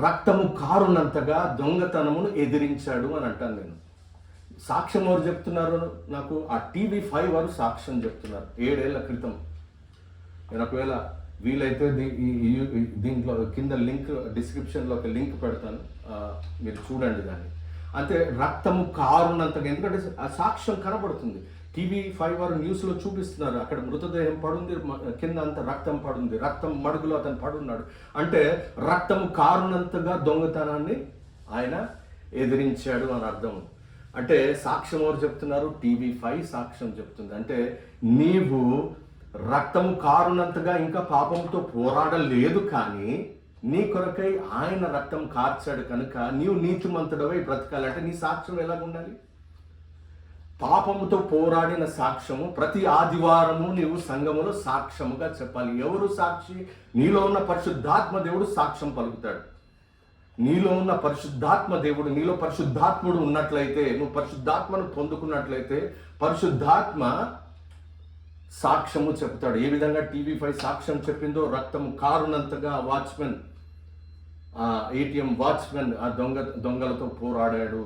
రక్తము కారునంతగా దొంగతనమును ఎదిరించాడు అని అంటాను నేను. సాక్ష్యం ఎవరు చెప్తున్నారు నాకు? ఆ TV5 వారు సాక్ష్యం చెప్తున్నారు. 7 ఏళ్ల క్రితం. నేను ఒకవేళ వీలైతే దీంట్లో కింద లింక్, డిస్క్రిప్షన్లో ఒక లింక్ పెడతాను, మీరు చూడండి దాన్ని. అంటే రక్తము కారునంతగా, ఎందుకంటే ఆ సాక్ష్యం కనబడుతుంది. TV5 వారు న్యూస్లో చూపిస్తున్నారు, అక్కడ మృతదేహం పడుంది, కింద అంత రక్తం పడుంది, రక్తం మడుగులో అతను పడున్నాడు. అంటే రక్తము కారునంతగా దొంగతనాన్ని ఆయన ఎదిరించాడు అని అర్థం. అంటే సాక్ష్యం ఎవరు చెప్తున్నారు? TV5 సాక్ష్యం చెప్తుంది. అంటే నీవు రక్తము కారునంతగా ఇంకా పాపంతో పోరాడలేదు, కానీ నీ కొరకై ఆయన రక్తం కార్చాడు కనుక నీవు నీతిమంతుడవై బ్రతకాలంటే నీ సాక్ష్యం ఎలాగుండాలి? పాపముతో పోరాడిన సాక్ష్యము ప్రతి ఆదివారము నీవు సంఘములో సాక్ష్యముగా చెప్పాలి. ఎవరు సాక్షి? నీలో ఉన్న పరిశుద్ధాత్మ దేవుడు సాక్ష్యం పలుకుతాడు. నీలో ఉన్న పరిశుద్ధాత్మ దేవుడు, నీలో పరిశుద్ధాత్ముడు ఉన్నట్లయితే, నువ్వు పరిశుద్ధాత్మను పొందుకున్నట్లయితే పరిశుద్ధాత్మ సాక్ష్యము చెప్తాడు. ఏ విధంగా TV5 సాక్ష్యం చెప్పిందో, రక్తము కారునంతగా వాచ్మెన్, ఏటీఎం వాచ్మెన్ ఆ దొంగలతో పోరాడాడు.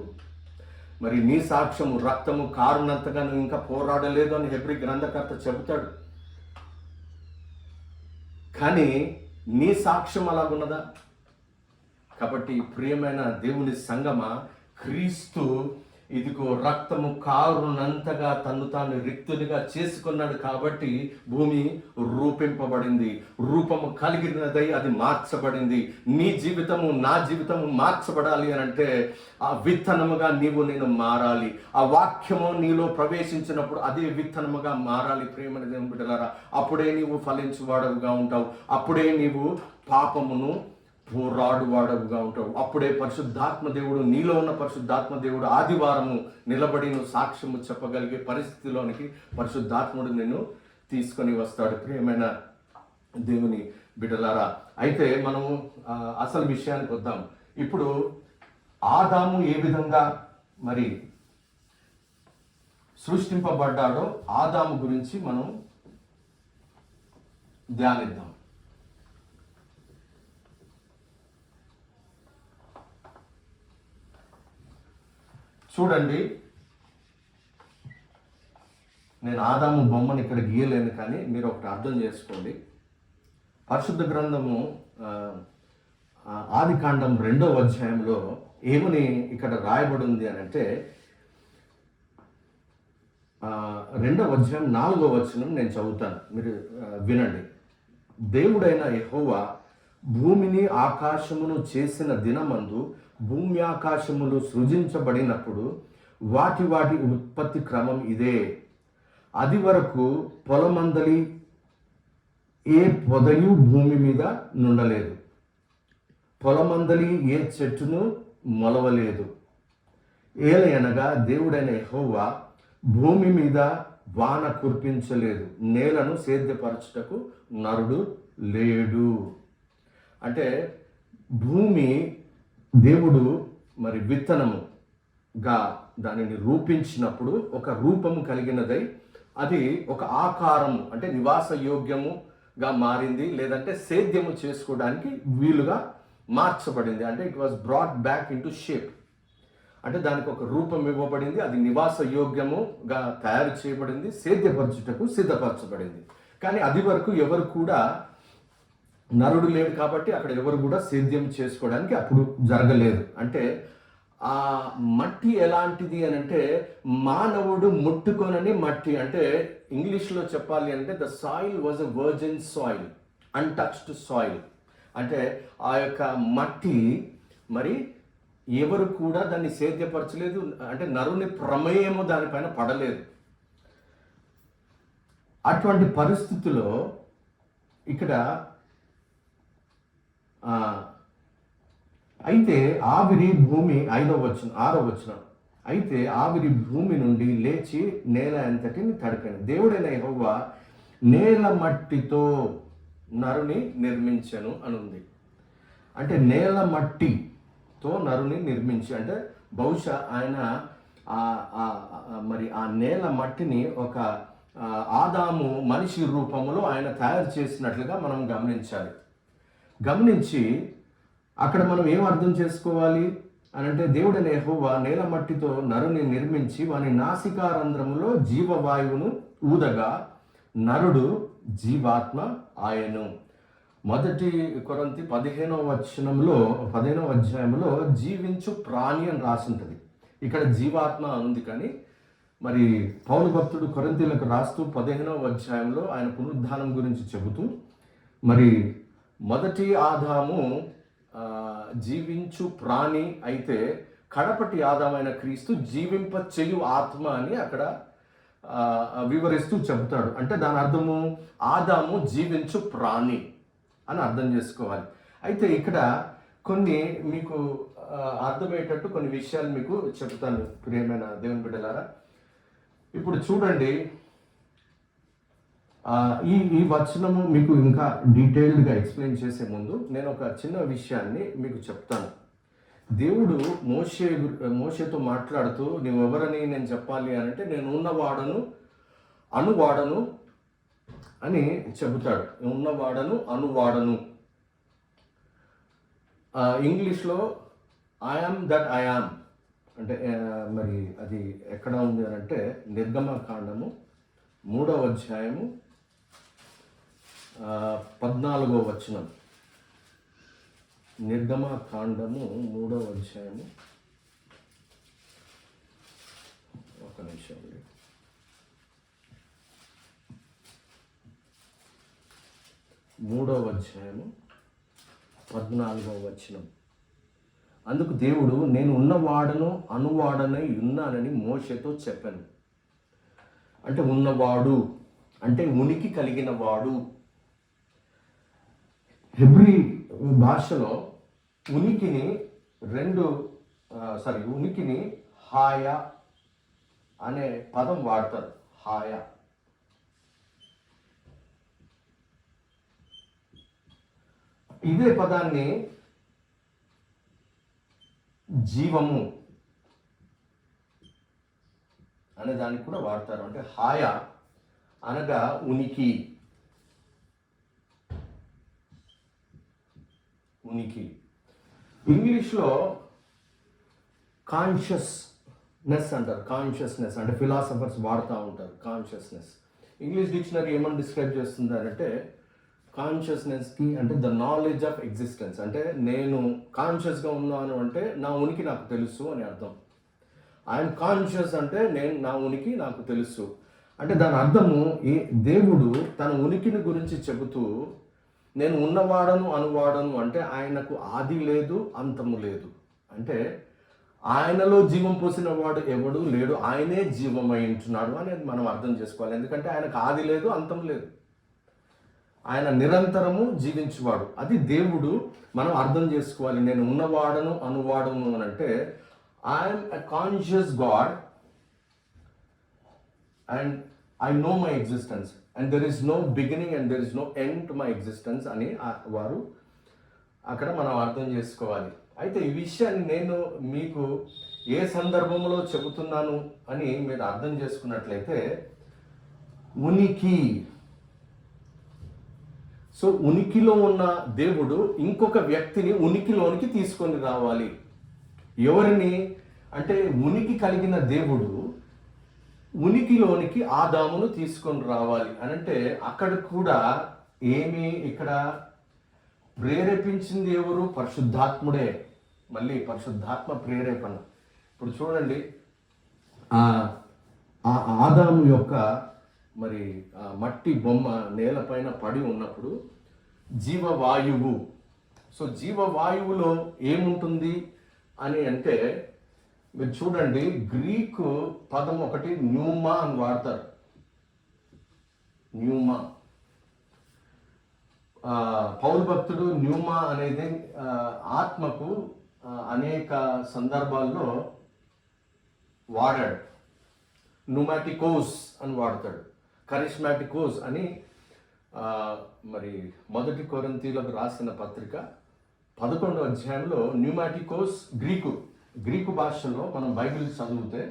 మరి నీ సాక్ష్యము రక్తము కారునంతగా నువ్వు ఇంకా పోరాడలేదు అని హెబ్రీ గ్రంథకర్త చెబుతాడు. కానీ నీ సాక్ష్యం అలాగున్నదా? కాబట్టి ప్రియమైన దేవుని సంగమా, క్రీస్తు ఇదిగో రక్తము కారునంతగా తను తాను రిక్తునిగా చేసుకున్నాడు కాబట్టి భూమి రూపింపబడింది, రూపము కలిగినదై అది మార్చబడింది. నీ జీవితము, నా జీవితము మార్చబడాలి అని అంటే ఆ విత్తనముగా నీవు నేను మారాలి. ఆ వాక్యము నీలో ప్రవేశించినప్పుడు అదే విత్తనముగా మారాలి. ప్రియమైన దేవుని బిడ్డలారా, అప్పుడే నీవు ఫలించువాడవుగా ఉంటావు, అప్పుడే నీవు పాపమును పోరాడువాడవుగా ఉంటావు. అప్పుడే పరిశుద్ధాత్మ దేవుడు, నీలో ఉన్న పరిశుద్ధాత్మ దేవుడు ఆదివారము నిలబడి నువ్వు సాక్ష్యము చెప్పగలిగే పరిస్థితిలోనికి పరిశుద్ధాత్ముడు నిన్ను తీసుకొని వస్తాడు. ప్రియమైన దేవుని బిడ్డలారా, అయితే మనము అసలు విషయానికి వద్దాం. ఇప్పుడు ఆదాము ఏ విధంగా మరి సృష్టింపబడ్డాడో ఆదాము గురించి మనం ధ్యానిద్దాం. చూడండి, నేను ఆదాము బొమ్మను ఇక్కడ గీయలేను, కానీ మీరు ఒకటి అర్థం చేసుకోండి. పరిశుద్ధ గ్రంథము ఆదికాండం 2వ అధ్యాయంలో ఏమని ఇక్కడ రాయబడి ఉంది అని అంటే, 2వ అధ్యాయం 4వ వచనం నేను చదువుతాను, మీరు వినండి. దేవుడైన యెహోవా భూమిని ఆకాశమును చేసిన దినమందు భూమి ఆకాశములు సృజించబడినప్పుడు వాటి వాటి ఉత్పత్తి క్రమం ఇదే. అది వరకు పొలమందలి ఏ పొదయు భూమి మీద నుండలేదు, పొలమందలి ఏ చెట్టును మొలవలేదు. ఏలయనగా దేవుడైన యెహోవా భూమి మీద వాన కురిపించలేదు, నేలను సేద్యపరచుటకు నరుడు లేడు. అంటే భూమి దేవుడు మరి విత్తనముగా దానిని రూపించినప్పుడు ఒక రూపము కలిగినదై అది ఒక ఆకారము అంటే నివాస యోగ్యముగా మారింది, లేదంటే సేద్యము చేసుకోవడానికి వీలుగా మార్చబడింది. అంటే it was brought back in to shape. అంటే దానికి ఒక రూపం ఇవ్వబడింది, అది నివాస యోగ్యముగా తయారు చేయబడింది, సేద్యపరచుటకు సిద్ధపరచబడింది. కానీ అది వరకు ఎవరు కూడా నరుడు లేడు కాబట్టి అక్కడ ఎవరు కూడా సేద్యం చేసుకోవడానికి అప్పుడు జరగలేదు. అంటే ఆ మట్టి ఎలాంటిది అని అంటే మానవుడు ముట్టుకొనని మట్టి. అంటే ఇంగ్లీష్లో చెప్పాలి అంటే the soil was a virgin soil, untouched soil. అంటే ఆ యొక్క మట్టి మరి ఎవరు కూడా దాన్ని సేద్యపరచలేదు, అంటే నరుని ప్రమేయము దానిపైన పడలేదు. అటువంటి పరిస్థితుల్లో ఇక్కడ అయితే ఆవిరి భూమి 6వ వచనం, అయితే ఆవిరి భూమి నుండి లేచి నేల అంతటిని తడిపాను. దేవుడైన యెహోవా నేల మట్టితో నరుని నిర్మించెను అని ఉంది. అంటే నేల మట్టితో నరుని నిర్మించి, అంటే బహుశా ఆయన మరి ఆ నేల మట్టిని ఒక ఆదాము మనిషి రూపంలో ఆయన తయారు చేసినట్లుగా మనం గమనించి అక్కడ మనం ఏం అర్థం చేసుకోవాలి అని అంటే, దేవుడైన యెహోవా నేల మట్టితో నరుని నిర్మించి వాని నాసికారంధ్రములో జీవవాయువును ఊదగా నరుడు జీవాత్మ ఆయను. 1 కొరింథీ 15వ అధ్యాయంలో జీవించు ప్రాణి అని రాసింటది. ఇక్కడ జీవాత్మ ఉంది, కానీ మరి పౌలు భక్తుడు కొరింథీలకు రాస్తూ 15వ అధ్యాయంలో ఆయన పునరుద్ధానం గురించి చెబుతూ మరి మొదటి ఆదాము జీవించు ప్రాణి అయితే కడపటి ఆదామైన క్రీస్తు జీవింప చేయు ఆత్మ అని అక్కడ వివరిస్తూ చెబుతాడు. అంటే దాని అర్థము ఆదాము జీవించు ప్రాణి అని అర్థం చేసుకోవాలి. అయితే ఇక్కడ కొన్ని మీకు అర్థమయ్యేటట్టు కొన్ని విషయాలు మీకు చెబుతాను ప్రియమైన దేవుని బిడ్డలారా. ఇప్పుడు చూడండి, ఈ వచనము మీకు ఇంకా డీటెయిల్డ్గా ఎక్స్ప్లెయిన్ చేసే ముందు నేను ఒక చిన్న విషయాన్ని మీకు చెప్తాను. దేవుడు మోషేతో మాట్లాడుతూ నువ్వెవరని నేను చెప్పాలి అని అంటే, నేను ఉన్నవాడను అనువాడను అని చెబుతాడు. ఉన్నవాడను అనువాడను. ఇంగ్లీష్లో ఐఆమ్ దట్ ఐఆమ్ అంటే మరి అది ఎక్కడ ఉంది అని అంటే నిర్గమకాండము 3వ అధ్యాయము 14వ వచనం. నిర్గమకాండము 3వ అధ్యాయము, ఒక నిమిషం అండి, 3వ అధ్యాయము 14వ వచనం. అందుకు దేవుడు నేను ఉన్నవాడను అనువాడనై ఉన్నానని మోషేతో చెప్పాను. అంటే ఉన్నవాడు అంటే ఉనికి కలిగిన వాడు. హెబ్రీ భాషలో ఉనికిని ఉనికిని హాయా అనే పదం వాడతారు. హాయా ఇదే పదాన్ని జీవము అనే దానికి కూడా వాడతారు. అంటే హాయ అనగా ఉనికి, ఉనికి. ఇంగ్లీష్లో కాన్షియస్నెస్ అంటారు. కాన్షియస్నెస్ అంటే ఫిలాసఫర్స్ వాడుతూ ఉంటారు కాన్షియస్నెస్. ఇంగ్లీష్ డిక్షనరీ ఏమని డిస్క్రైబ్ చేస్తుంది అంటే కాన్షియస్నెస్కి అంటే ద నాలెడ్జ్ ఆఫ్ ఎగ్జిస్టెన్స్. అంటే నేను కాన్షియస్గా ఉన్నాను అంటే నా ఉనికి నాకు తెలుసు అని అర్థం. ఐఎమ్ కాన్షియస్ అంటే నా ఉనికి నాకు తెలుసు అంటే దాని అర్థము దేవుడు తన ఉనికిని గురించి చెబుతూ నేను ఉన్నవాడను అనువాడను అంటే ఆయనకు ఆది లేదు అంతము లేదు. అంటే ఆయనలో జీవం పోసిన వాడు ఎవడు లేడు, ఆయనే జీవమై ఉంటున్నాడు అనేది మనం అర్థం చేసుకోవాలి. ఎందుకంటే ఆయనకు ఆది లేదు అంతం లేదు, ఆయన నిరంతరము జీవించువాడు. అది దేవుడు మనం అర్థం చేసుకోవాలి. నేను ఉన్నవాడను అనువాడను అని అంటే I'm a conscious god and I know my existence and there is no beginning and there is no end to my existence అని వారు అక్కడ మనం అర్థం చేసుకోవాలి. అయితే ఈ విషయాన్ని నేను మీకు ఏ సందర్భంలో చెబుతున్నాను అని మీరు అర్థం చేసుకున్నట్లయితే ఉనికి. సో ఉనికిలో ఉన్న దేవుడు ఇంకొక వ్యక్తిని ఉనికిలోనికి తీసుకొని రావాలి. ఎవరిని అంటే ఉనికి కలిగిన దేవుడు ఉనికిలోనికి ఆదామును తీసుకొని రావాలి అని అంటే అక్కడ కూడా ఏమి ఇక్కడ ప్రేరేపించింది ఎవరు? పరిశుద్ధాత్ముడే. మళ్ళీ పరిశుద్ధాత్మ ప్రేరేపణ. ఇప్పుడు చూడండి, ఆ ఆదాము యొక్క మరి మట్టి బొమ్మ నేలపైన పడి ఉన్నప్పుడు జీవవాయువు. సో జీవవాయువులో ఏముంటుంది అని అంటే మీరు చూడండి, గ్రీకు పదం ఒకటి న్యూమా అని వాడతారు. న్యూమా. పౌలు భక్తుడు న్యూమా అనేది ఆత్మకు అనేక సందర్భాల్లో వాడాడు. న్యూమాటికోస్ అని వాడతాడు, కరిస్మాటికోస్ అని. మరి 1 కొరింథీయులకు రాసిన పత్రిక 11వ అధ్యాయంలో న్యూమాటికోస్ గ్రీకు భాషలో మనం బైబిల్ చదివితే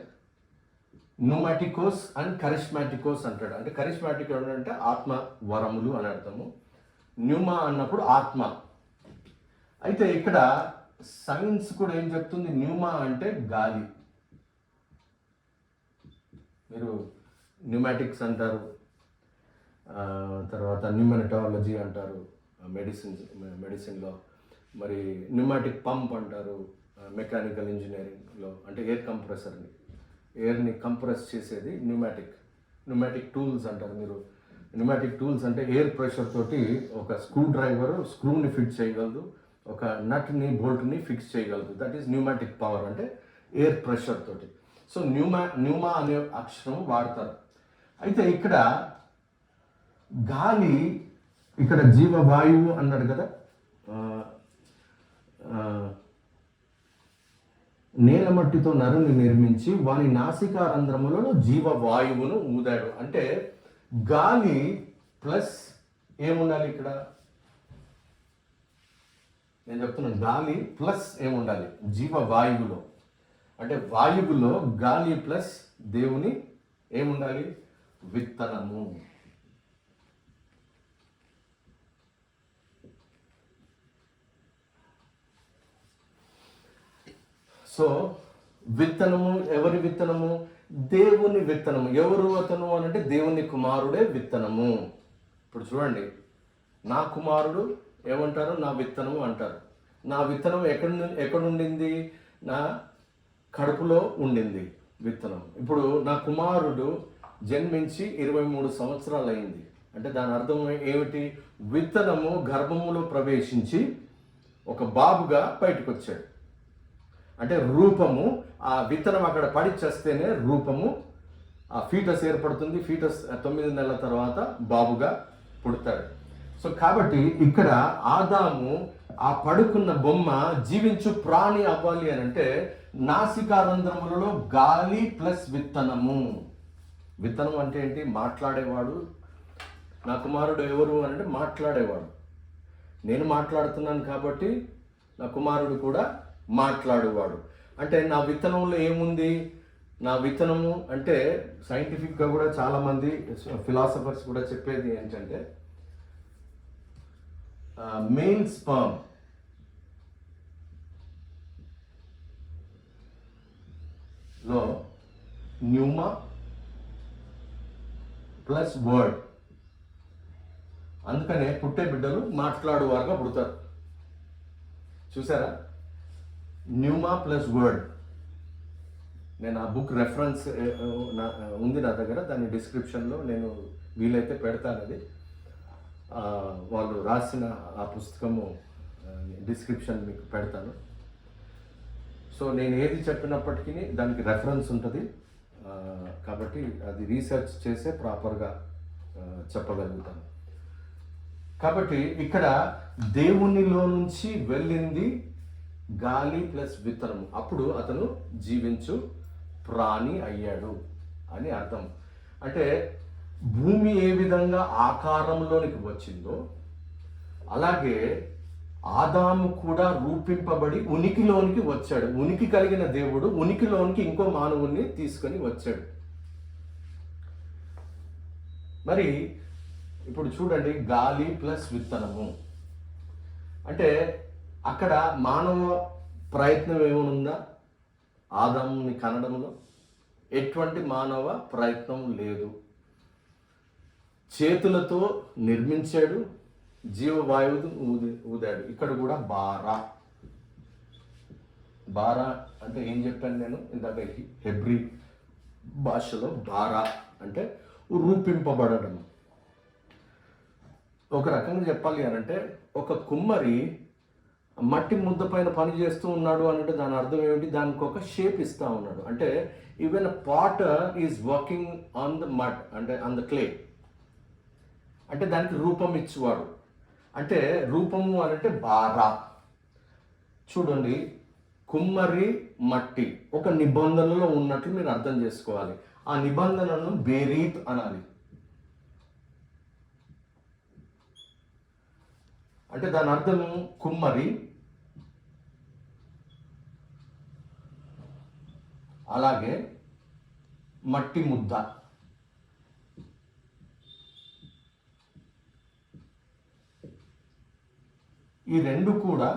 న్యూమాటికోస్ అండ్ కరిస్మాటికోస్ అంటాడు. అంటే కరిస్మాటిక్ అంటే ఆత్మ వరములు అని అర్థము. న్యూమా అన్నప్పుడు ఆత్మ. అయితే ఇక్కడ సైన్స్ కూడా ఏం చెప్తుంది? న్యూమా అంటే గాలి. మీరు న్యూమాటిక్స్ అంటారు, తర్వాత న్యూమనటాలజీ అంటారు మెడిసిన్లో, మరి న్యూమాటిక్ పంప్ అంటారు మెకానికల్ ఇంజనీరింగ్లో. అంటే ఎయిర్ కంప్రెసర్ని, ఎయిర్ని కంప్రెస్ చేసేది న్యూమాటిక్ టూల్స్ అంటారు. మీరు న్యూమాటిక్ టూల్స్ అంటే ఎయిర్ ప్రెషర్ తోటి ఒక స్క్రూ డ్రైవర్ స్క్రూని ఫిట్ చేయగలదు, ఒక నట్ని బోల్ట్ని ఫిక్స్ చేయగలదు. దట్ ఈస్ న్యూమాటిక్ పవర్, అంటే ఎయిర్ ప్రెషర్ తోటి. సో న్యూమా అనే అక్షరం వాడతారు. అయితే ఇక్కడ గాలి, ఇక్కడ జీవవాయువు అన్నాడు కదా, నేల మట్టితో నరుని నిర్మించి వాని నాసికా రంధ్రములలో జీవవాయువును ఊదాడు. అంటే గాలి ప్లస్ ఏముండాలి ఇక్కడ? నేను చెప్తున్నాను, గాలి ప్లస్ ఏముండాలి జీవవాయువులో? అంటే వాయువులో గాలి ప్లస్ దేవుని ఏముండాలి? విత్తనము. సో విత్తనము, ఎవరి విత్తనము? దేవుని విత్తనము. ఎవరు అతను అని అంటే దేవుని కుమారుడే విత్తనము. ఇప్పుడు చూడండి, నా కుమారుడు ఏమంటారు? నా విత్తనము అంటారు. నా విత్తనం ఎక్కడుండింది? నా కడుపులో ఉండింది విత్తనం. ఇప్పుడు నా కుమారుడు జన్మించి 23 సంవత్సరాలు అయింది. అంటే దాని అర్థం ఏమిటి? విత్తనము గర్భములో ప్రవేశించి ఒక బాబుగా బయటకు వచ్చాడు. అంటే రూపము, ఆ విత్తనం అక్కడ పడి చేస్తేనే రూపము, ఆ ఫీటస్ ఏర్పడుతుంది. ఫీటస్ 9 నెలల తర్వాత బాబుగా పుడతాడు. సో కాబట్టి ఇక్కడ ఆదాము ఆ పడుకున్న బొమ్మ జీవించు ప్రాణి అవ్వాలి అని అంటే నాసికారంధ్రములలో గాలి ప్లస్ విత్తనము. విత్తనం అంటే ఏంటి? మాట్లాడేవాడు. నా కుమారుడు ఎవరు అని అంటే మాట్లాడేవాడు. నేను మాట్లాడుతున్నాను కాబట్టి నా కుమారుడు కూడా మాట్లాడువాడు. అంటే నా విత్తనంలో ఏముంది? నా విత్తనము అంటే సైంటిఫిక్గా కూడా చాలామంది ఫిలాసఫర్స్ కూడా చెప్పేది ఏంటంటే మెయిల్ స్పర్మ్ లో న్యూమా ప్లస్ వర్డ్, అందుకనే పుట్టే బిడ్డలు మాట్లాడువారుగా పుడతారు. చూసారా? న్యూమా ప్లస్ వర్డ్. నేను ఆ బుక్ రెఫరెన్స్ ఉంది నా దగ్గర, దాని డిస్క్రిప్షన్లో నేను వీలైతే పెడతాను. అది వాళ్ళు రాసిన ఆ పుస్తకము డిస్క్రిప్షన్ మీకు పెడతాను. సో నేను ఏది చెప్పినప్పటికీ దానికి రెఫరెన్స్ ఉంటుంది, కాబట్టి అది రీసెర్చ్ చేసే ప్రాపర్గా చెప్పగలుగుతాను. కాబట్టి ఇక్కడ దేవునిలో నుంచి వెళ్ళింది గాలి ప్లస్ విత్తనము, అప్పుడు అతను జీవించు ప్రాణి అయ్యాడు అని అర్థం. అంటే భూమి ఏ విధంగా ఆకారంలోనికి వచ్చిందో అలాగే ఆదాము కూడా రూపింపబడి ఉనికిలోనికి వచ్చాడు. ఉనికి కలిగిన దేవుడు ఉనికిలోనికి ఇంకో మానవుణ్ణి తీసుకొని వచ్చాడు. మరి ఇప్పుడు చూడండి, గాలి ప్లస్ విత్తనము అంటే అక్కడ మానవ ప్రయత్నం ఏమనుందా? ఆదాముని కనడంలో ఎటువంటి మానవ ప్రయత్నం లేదు. చేతులతో నిర్మించాడు, జీవవాయువు ఊదాడు. ఇక్కడ కూడా బారా అంటే ఏం చెప్పాను నేను ఇందాక, హెబ్రీ భాషలో బారా అంటే రూపింపబడడం. ఒక రకంగా చెప్పాలి అనంటే ఒక కుమ్మరి మట్టి ముద్ద పైన పని చేస్తూ ఉన్నాడు అంటే దాని అర్థం ఏమిటి? దానికి ఒక షేప్ ఇస్తూ ఉన్నాడు. అంటే even Potter is working on the mud, అంటే ఆన్ ద క్లే, అంటే దానికి రూపం ఇచ్చేవాడు. అంటే రూపము అనంటే బారా. చూడండి, కుమ్మరి మట్టి ఒక నిబంధనలో ఉన్నట్లు మీరు అర్థం చేసుకోవాలి. ఆ నిబంధనను బేరీత్ అనాలి. అంటే దాని అర్థం కుమ్మరి, అలాగే మట్టి ముద్ద. ఈ రెండు కూడా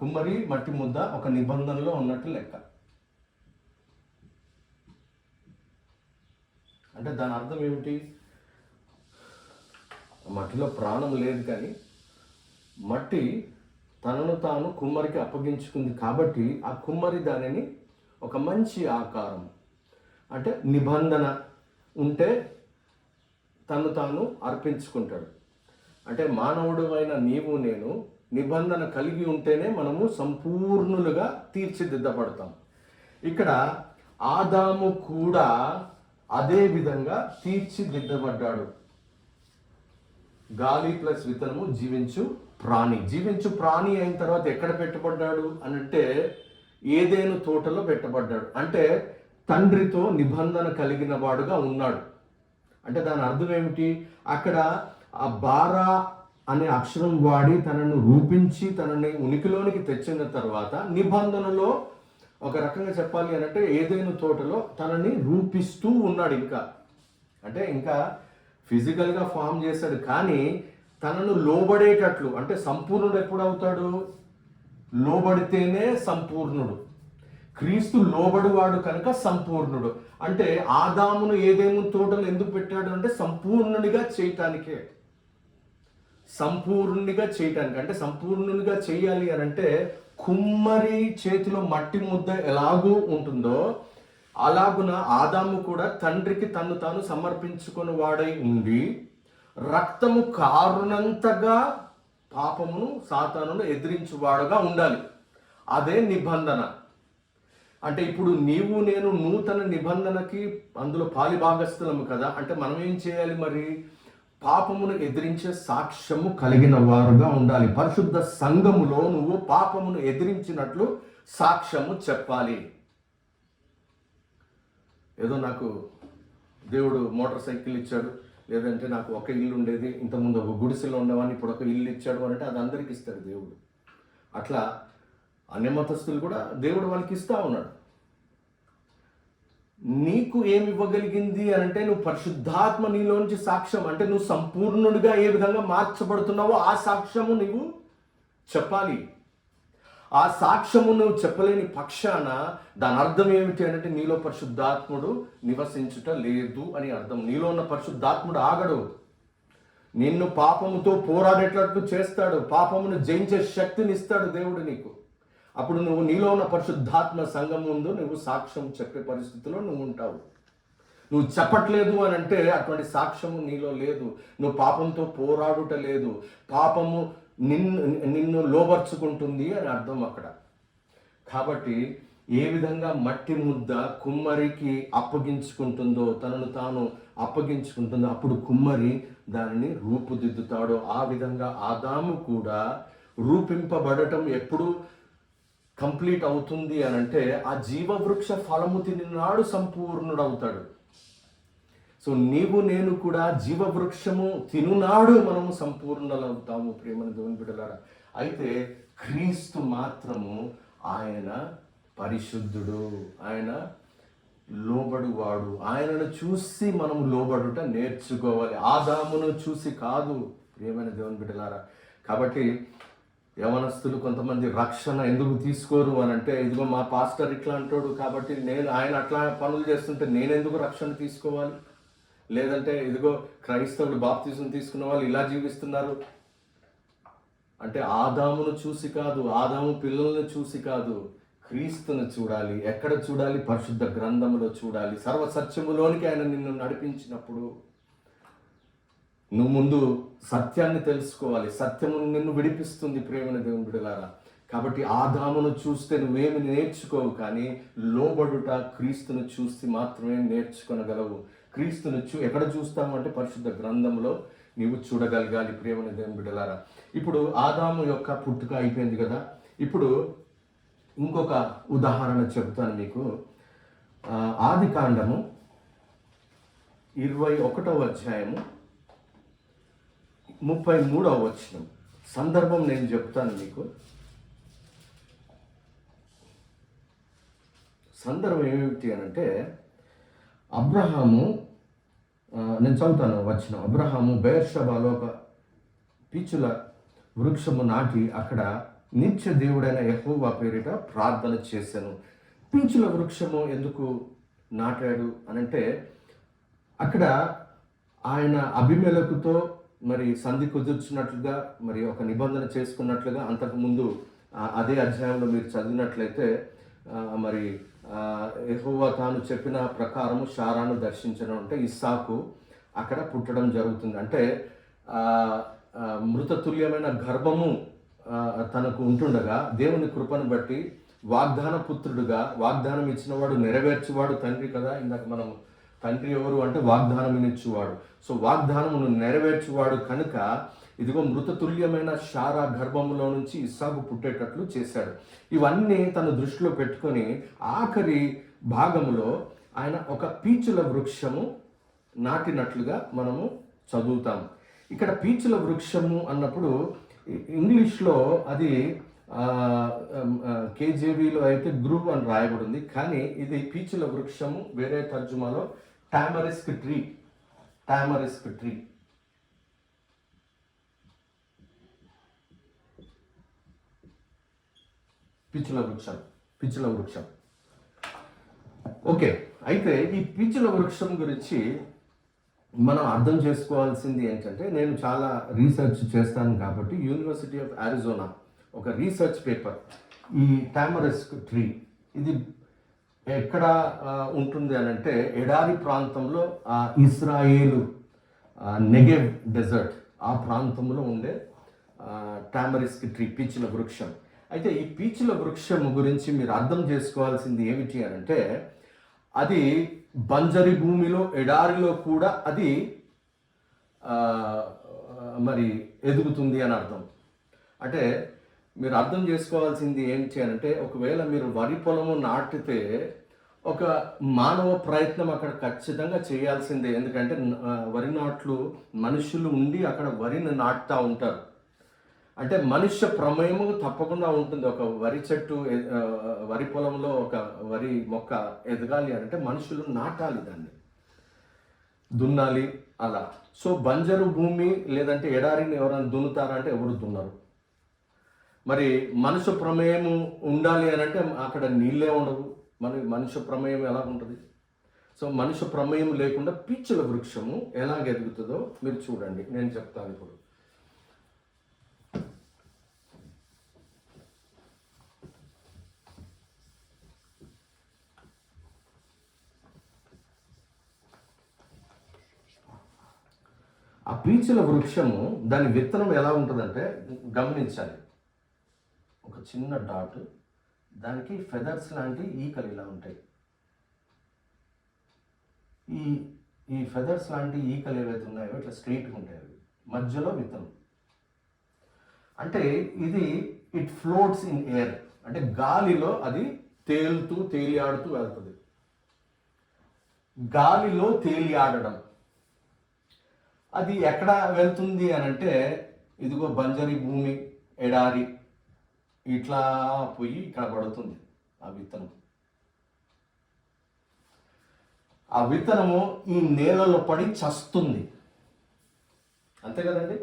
కుమ్మరి మట్టి ముద్ద ఒక నిబంధనలో ఉన్నట్టు లెక్క. అంటే దాని అర్థం ఏమిటి? మట్టిలో ప్రాణం లేదు, కానీ మట్టి తనను తాను కుమ్మరికి అప్పగించుకుంది కాబట్టి ఆ కుమ్మరి దానిని ఒక మంచి ఆకారం, అంటే నిబంధన ఉంటే తను తాను అర్పించుకుంటాడు. అంటే మానవుడు అయిన నీవు నేను నిబంధన కలిగి ఉంటేనే మనము సంపూర్ణులుగా తీర్చిదిద్దబడతాం. ఇక్కడ ఆదాము కూడా అదే విధంగా తీర్చిదిద్దబడ్డాడు. గాలి ప్లస్ విత్తనము జీవించు ప్రాణి. జీవించు ప్రాణి అయిన తర్వాత ఎక్కడ పెట్టబడ్డాడు అని అంటే ఏదేను తోటలో పెట్టబడ్డాడు. అంటే తండ్రితో నిబంధన కలిగిన వాడుగా ఉన్నాడు. అంటే దాని అర్థం ఏమిటి? అక్కడ ఆ బారా అనే అక్షరం వాడి తనను రూపించి తనని ఉనికిలోనికి తెచ్చిన తర్వాత నిబంధనలో ఒక రకంగా చెప్పాలి అనంటే ఏదైనా తోటలో తనని రూపిస్తూ ఉన్నాడు. ఇంకా ఫిజికల్గా ఫామ్ చేశాడు, కానీ తనను లోబడేటట్లు, అంటే సంపూర్ణుడు ఎప్పుడు అవుతాడు? లోబడితేనే సంపూర్ణుడు. క్రీస్తు లోబడివాడు కనుక సంపూర్ణుడు. అంటే ఆదామును ఏదేమో తోటలు ఎందుకు పెట్టాడు అంటే సంపూర్ణునిగా చేయటానికే. సంపూర్ణునిగా చేయటానికి, అంటే సంపూర్ణునిగా చేయాలి అని అంటే కుమ్మరి చేతిలో మట్టి ముద్ద ఎలాగూ ఉంటుందో అలాగున ఆదాము కూడా తండ్రికి తను తాను సమర్పించుకుని వాడై ఉండి రక్తము కారునంతగా పాపమును సాతానును ఎదిరించువాడుగా ఉండాలి. అదే నిబంధన. అంటే ఇప్పుడు నీవు నేను నూతన నిబంధనకి అందులో పాలిభాగస్థులము కదా. అంటే మనం ఏం చేయాలి మరి? పాపమును ఎదిరించే సాక్ష్యము కలిగిన వారుగా ఉండాలి. పరిశుద్ధ సంఘములో నువ్వు పాపమును ఎదిరించినట్లు సాక్ష్యము చెప్పాలి. ఏదో నాకు దేవుడు మోటార్ సైకిల్ ఇచ్చాడు, లేదంటే నాకు ఒక ఇల్లు ఉండేది, ఇంతకుముందు ఒక గుడిసెలో ఉండేవాడిని, ఇప్పుడు ఒక ఇల్లు ఇచ్చాడు అంటే అది అందరికి ఇస్తాడు దేవుడు. అట్లా అన్యమతస్తులు కూడా దేవుడు వాళ్ళకి ఇస్తా ఉన్నాడు. నీకు ఏమి ఇవ్వగలిగింది అని అంటే నువ్వు పరిశుద్ధాత్మ నీలోంచి సాక్ష్యం, అంటే నువ్వు సంపూర్ణుడిగా ఏ విధంగా మార్చబడుతున్నావో ఆ సాక్ష్యము నువ్వు చెప్పాలి. ఆ సాక్ష్యము నువ్వు చెప్పలేని పక్షాన దాని అర్థం ఏమిటి అంటే నీలో పరిశుద్ధాత్ముడు నివసించుట లేదు అని అర్థం. నీలో ఉన్న పరిశుద్ధాత్ముడు ఆగడు, నిన్ను పాపముతో పోరాడేటట్లు చేస్తాడు, పాపమును జయించే శక్తిని ఇస్తాడు దేవుడు నీకు. అప్పుడు నువ్వు నీలో ఉన్న పరిశుద్ధాత్మ సంఘం ముందు నువ్వు సాక్ష్యం చెప్పే పరిస్థితిలో నువ్వు ఉంటావు. నువ్వు చెప్పట్లేదు అని అంటే అటువంటి సాక్ష్యము నీలో లేదు, నువ్వు పాపంతో పోరాడుట లేదు, పాపము నిన్ను లోబర్చుకుంటుంది అని అర్థం అక్కడ. కాబట్టి ఏ విధంగా మట్టి ముద్ద కుమ్మరికి అప్పగించుకుంటుందో, తనను తాను అప్పగించుకుంటుందో, అప్పుడు కుమ్మరి దానిని రూపుదిద్దుతాడో ఆ విధంగా ఆదాము కూడా రూపింపబడటం ఎప్పుడు కంప్లీట్ అవుతుంది అని అంటే ఆ జీవవృక్ష ఫలము తినినాడు సంపూర్ణుడవుతాడు. సో నీవు నేను కూడా జీవవృక్షము తినునాడు మనము సంపూర్ణులవుతాము ప్రేమను దేవుని బిడ్డలారా. అయితే క్రీస్తు మాత్రము ఆయన పరిశుద్ధుడు, ఆయన లోబడువాడు. ఆయనను చూసి మనము లోబడుట నేర్చుకోవాలి, ఆదామును చూసి కాదు ప్రియమైన దేవుని బిడ్డలారా. కాబట్టి యవనస్తులు కొంతమంది రక్షణ ఎందుకు తీసుకోరు అని అంటే, ఇదిగో మా పాస్టర్ ఇట్లా అంటాడు కాబట్టి ఆయన అట్లా పనులు చేస్తుంటే నేనెందుకు రక్షణ తీసుకోవాలి, లేదంటే ఇదిగో క్రైస్తవులు బాప్తిజం తీసుకున్న వాళ్ళు ఇలా జీవిస్తున్నారు అంటే ఆదామును చూసి కాదు, ఆదాము పిల్లలను చూసి కాదు, క్రీస్తును చూడాలి. ఎక్కడ చూడాలి? పరిశుద్ధ గ్రంథములో చూడాలి. సర్వసత్యములోనికి ఆయన నిన్ను నడిపించినప్పుడు నువ్వు ముందు సత్యాన్ని తెలుసుకోవాలి. సత్యము నిన్ను విడిపిస్తుంది ప్రేమని దేవుని బిడ్డలారా. కాబట్టి ఆదామును చూస్తే నువ్వేమి నేర్చుకోవు, కానీ లోబడుట క్రీస్తును చూస్తే మాత్రమే నేర్చుకొనగలవు. క్రీస్తును ఎక్కడ చూస్తాము అంటే పరిశుద్ధ గ్రంథంలో నీవు చూడగలగాలి ప్రేమని దేవుని బిడ్డలారా. ఇప్పుడు ఆదాము యొక్క పుట్టుక అయిపోయింది కదా, ఇప్పుడు ఇంకొక ఉదాహరణ చెబుతాను మీకు. ఆదికాండము 21వ అధ్యాయము 33వ వచనం సందర్భం నేను చెప్తాను మీకు. సందర్భం ఏమిటి అనంటే, అబ్రహాము, నేను చదువుతాను వచనం. అబ్రహాము బెయేర్షెబాలో ఒక పీచుల వృక్షము నాటి అక్కడ నిత్య దేవుడైన యెహోవా పేరిట ప్రార్థన చేశాను. పీచుల వృక్షము ఎందుకు నాటాడు అనంటే, అక్కడ ఆయన అబీమెలెకుతో మరి సంధి కుదుర్చున్నట్లుగా, మరి ఒక నిబంధన చేసుకున్నట్లుగా అంతకుముందు అదే అధ్యాయంలో మీరు చదివినట్లయితే మరి యెహోవా తాను చెప్పిన ప్రకారము శారాను దర్శించడం అంటే ఇస్సాకు అక్కడ పుట్టడం జరుగుతుంది. అంటే మృతతుల్యమైన గర్భము తనకు ఉంటుండగా దేవుని కృపను బట్టి వాగ్దాన పుత్రుడుగా, వాగ్దానం ఇచ్చినవాడు నెరవేర్చువాడు తండ్రి కదా. ఇందాక మనం తండ్రి ఎవరు అంటే వాగ్దానం ఇచ్చువాడు. సో వాగ్దానమును నెరవేర్చువాడు కనుక ఇదిగో మృతతుల్యమైన శారా గర్భములో నుంచి ఇస్సాకు పుట్టేటట్లు చేశాడు. ఇవన్నీ తన దృష్టిలో పెట్టుకొని ఆఖరి భాగములో ఆయన ఒక పీచుల వృక్షము నాటినట్లుగా మనము చదువుతాం. ఇక్కడ పీచుల వృక్షము అన్నప్పుడు ఇంగ్లీష్లో అది కేజేబీలో అయితే గ్రూప్ అని రాయబడింది, కానీ ఇది పీచుల వృక్షము. వేరే తర్జుమాలో టామరిస్క్ ట్రీ, టామరిస్క్ ట్రీ. పిచ్చుల వృక్షం, పిచ్చుల వృక్షం. ఓకే, అయితే ఈ పిచ్చుల వృక్షం గురించి మనం అర్థం చేసుకోవాల్సింది ఏంటంటే, నేను చాలా రీసెర్చ్ చేస్తాను కాబట్టి యూనివర్సిటీ ఆఫ్ అరిజోనా ఒక రీసెర్చ్ పేపర్, ఈ టామరిస్క్ ట్రీ ఇది ఎక్కడ ఉంటుంది అని అంటే ఎడారి ప్రాంతంలో, ఇస్రాయేలు నెగెవ్ డెజర్ట్ ఆ ప్రాంతంలో ఉండే టామరిస్క్ ట్రీ, పీచుల వృక్షం. అయితే ఈ పీచుల వృక్షం గురించి మీరు అర్థం చేసుకోవాల్సింది ఏమిటి అని అంటే, అది బంజరి భూమిలో, ఎడారిలో కూడా అది మరి ఎదుగుతుంది అని అర్థం. అంటే మీరు అర్థం చేసుకోవాల్సింది ఏంటి అని అంటే, ఒకవేళ మీరు వరి పొలము నాటితే ఒక మానవ ప్రయత్నం అక్కడ ఖచ్చితంగా చేయాల్సిందే. ఎందుకంటే వరి నాట్లు మనుషులు ఉండి అక్కడ వరిని నాటుతూ ఉంటారు. అంటే మనుష్య ప్రమేయము తప్పకుండా ఉంటుంది. ఒక వరి చెట్టు వరి పొలంలో ఒక వరి మొక్క ఎదగాలి అంటే మనుషులు నాటాలి, దాన్ని దున్నాలి అలా. సో బంజరు భూమి లేదంటే ఎడారిని ఎవరైనా దున్నుతారంటే ఎవరు దున్నరు. మరి మనుష్య ప్రమేయము ఉండాలి అని అంటే అక్కడ నీళ్ళే ఉండవు. మనుష్య ప్రమేయం ఎలా ఉంటుంది? సో మనుష్య ప్రమేయం లేకుండా పీచుల వృక్షము ఎలాగ ఎదుగుతుందో మీరు చూడండి, నేను చెప్తాను ఇప్పుడు. ఆ పీచుల వృక్షము దాని విత్తనం ఎలా ఉంటుందంటే గమనించాలి. ఒక చిన్న డాట్, దానికి ఫెదర్స్ లాంటి ఈకలు ఇలా ఉంటాయి. ఈ ఫెదర్స్ లాంటి ఈకలు ఏవైతే ఉన్నాయో ఇట్లా స్ట్రైట్గా ఉంటాయి. అవి మధ్యలో విత్తనం. అంటే ఇది ఇట్ ఫ్లోట్స్ ఇన్ ఎయిర్, అంటే గాలిలో అది తేలియాడుతూ వెళ్తుంది. గాలిలో తేలియాడడం అది ఎక్కడ వెళ్తుంది అని అంటే ఇదిగో బంజరి భూమి, ఎడారి, ఇట్లా పోయి ఇక్కడ పడుతుంది ఆ విత్తనం. ఆ విత్తనము ఈ నేలలో పడి చస్తుంది, అంతే కదండి.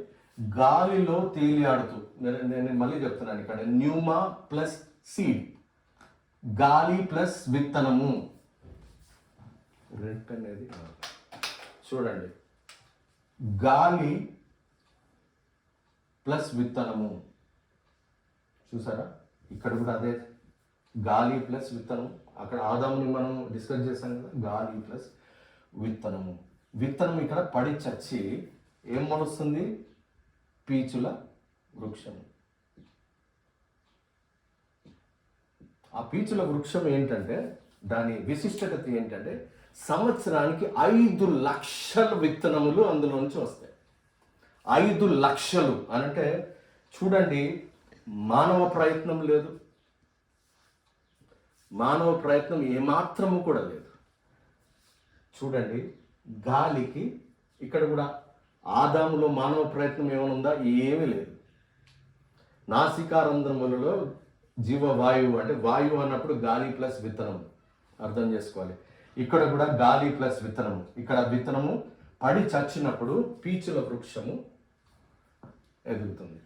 గాలిలో తేలియాడుతూ, నేను మళ్ళీ చెప్తున్నాను ఇక్కడ, న్యూమా ప్లస్ సీడ్, గాలి ప్లస్ విత్తనము. రెడ్ అనేది చూడండి, గాలి ప్లస్ విత్తనము. చూసారా, ఇక్కడ కూడా అదే, గాలి ప్లస్ విత్తనం. అక్కడ ఆదాముని మనం డిస్కస్ చేసాం కదా, గాలి ప్లస్ విత్తనము. విత్తనం ఇక్కడ పడి చచ్చి ఏం మొలుస్తుంది? పీచుల వృక్షం. ఆ పీచుల వృక్షం ఏంటంటే దాని విశిష్టత ఏంటంటే సంవత్సరానికి 5 లక్షల విత్తనములు అందులో నుంచి వస్తాయి. 5 లక్షలు అనంటే చూడండి, మానవ ప్రయత్నం లేదు, మానవ ప్రయత్నం ఏమాత్రము కూడా లేదు. చూడండి, గాలికి ఇక్కడ కూడా ఆదాములో మానవ ప్రయత్నం ఏమైనా ఉందా? ఏమీ లేదు. నాసికారంధ్రములలో జీవవాయువు, అంటే వాయువు అన్నప్పుడు గాలి ప్లస్ విత్తనం అర్థం చేసుకోవాలి. ఇక్కడ కూడా గాలి ప్లస్ విత్తనము. ఇక్కడ విత్తనము పడి చచ్చినప్పుడు పీచుల వృక్షము ఎదుగుతుంది.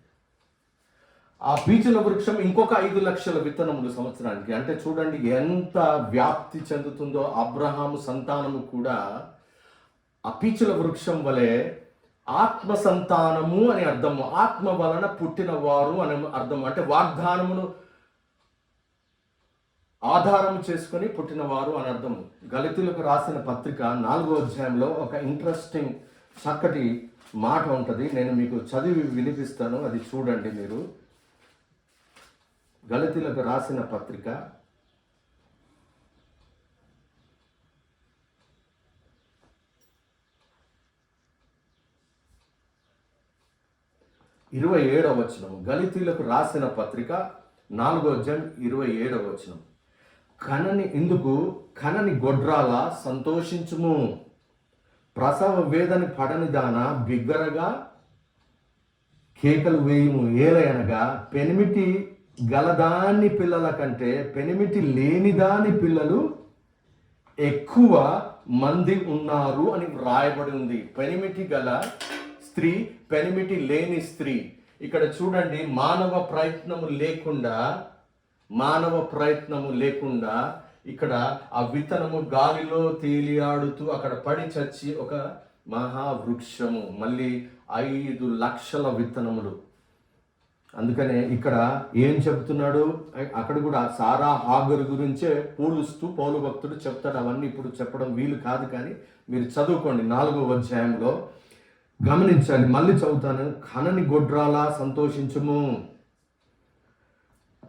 ఆ పీచుల వృక్షం ఇంకొక 5 లక్షల విత్తనములు సంవత్సరానికి. అంటే చూడండి ఎంత వ్యాప్తి చెందుతుందో. అబ్రహాము సంతానము కూడా ఆ పీచుల వృక్షం వలె ఆత్మ సంతానము అని అర్థము. ఆత్మ వలన పుట్టిన వారు అని అర్థం. అంటే వాగ్దానమును ఆధారం చేసుకొని పుట్టినవారు అని అర్థము. గళితీయులకు రాసిన పత్రిక 4వ అధ్యాయంలో ఒక ఇంట్రెస్టింగ్ చక్కటి మాట ఉంటుంది. నేను మీకు చదివి వినిపిస్తాను, అది చూడండి మీరు. గళితీయులకు రాసిన పత్రిక 27వ వచనం. గళితీయులకు రాసిన పత్రిక 4వ అధ్యాయం 27వ వచనం. కనని గొడ్రాల సంతోషించుము, ప్రసవ వేదని పడని దాన బిగ్గరగా కేకలు వేయుము. ఏలయనగా పెనిమిటి గలదాని పిల్లల కంటే పెనిమిటి లేనిదాని పిల్లలు ఎక్కువ మంది ఉన్నారు అని వ్రాయబడి ఉంది. పెనిమిటి గల స్త్రీ, పెనిమిటి లేని స్త్రీ. ఇక్కడ చూడండి, మానవ ప్రయత్నము లేకుండా ఇక్కడ ఆ విత్తనము గాలిలో తేలియాడుతూ అక్కడ పడి చచ్చి ఒక మహావృక్షము. మళ్ళీ 5 లక్షల విత్తనములు. అందుకనే ఇక్కడ ఏం చెప్తున్నాడు, అక్కడ కూడా సారా హాగరు గురించే పోలుస్తూ పౌలు భక్తుడు చెప్తాడు. అవన్నీ ఇప్పుడు చెప్పడం వీలు కాదు, కానీ మీరు చదువుకోండి 4వ అధ్యాయంలో గమనించాలి. మళ్ళీ చదువుతాను. కనని గొడ్రాల సంతోషించుము,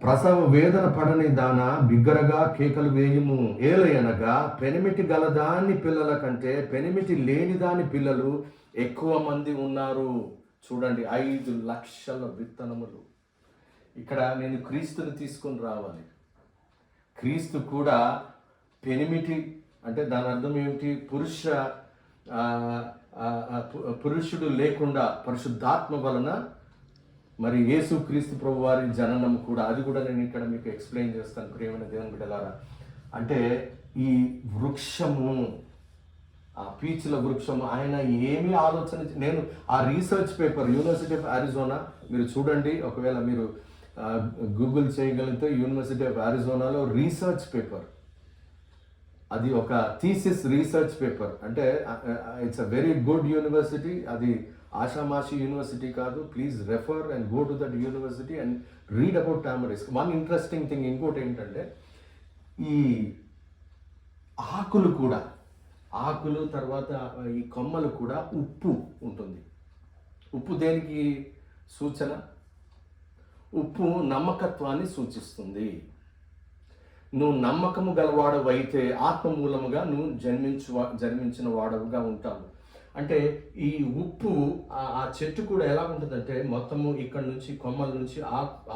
ప్రసవ వేదన పడని దాన బిగ్గరగా కేకలు వేయుము. ఏలయనగా పెనిమిటి గలదాని పిల్లల కంటే పెనిమిటి లేని దాని పిల్లలు ఎక్కువ మంది ఉన్నారు. చూడండి, 5 లక్షల విత్తనములు. ఇక్కడ నేను క్రీస్తుని తీసుకొని రావాలి. క్రీస్తు కూడా పెనిమిటి అంటే దాని అర్థం ఏమిటి? పురుషుడు లేకుండా పరిశుద్ధాత్మ వలన మరి యేసు క్రీస్తు ప్రభు వారి జననం కూడా, అది కూడా నేను ఇక్కడ మీకు ఎక్స్ప్లెయిన్ చేస్తాను ప్రియమైన దేవుని బిడ్డలారా. అంటే ఈ వృక్షము, ఆ పీచుల వృక్షము, ఆయన ఏమీ ఆలోచన, నేను ఆ research paper university of Arizona మీరు చూడండి, ఒకవేళ మీరు గూగుల్ చేయగలిగితే యూనివర్సిటీ ఆఫ్ అరిజోనాలో రీసెర్చ్ పేపర్, అది ఒక థీసిస్ రీసెర్చ్ పేపర్. అంటే it's a very good university, అది ఆషామాషి యూనివర్సిటీ కాదు. Please refer and go to that university and read about tamarisk. One interesting thing ఇంకోటి ఏంటంటే, ఈ ఆకులు కూడా, ఆకులు తర్వాత ఈ కొమ్మలు కూడా ఉప్పు ఉంటుంది. ఉప్పు దేనికి సూచన? ఉప్పు నమ్మకత్వాన్ని సూచిస్తుంది. నువ్వు నమ్మకము గలవాడవైతే ఆత్మ మూలముగా నువ్వు జన్మించిన వాడవుగా ఉంటావు. అంటే ఈ ఉప్పు, ఆ చెట్టు కూడా ఎలా ఉంటుందంటే మొత్తము ఇక్కడ నుంచి కొమ్మల నుంచి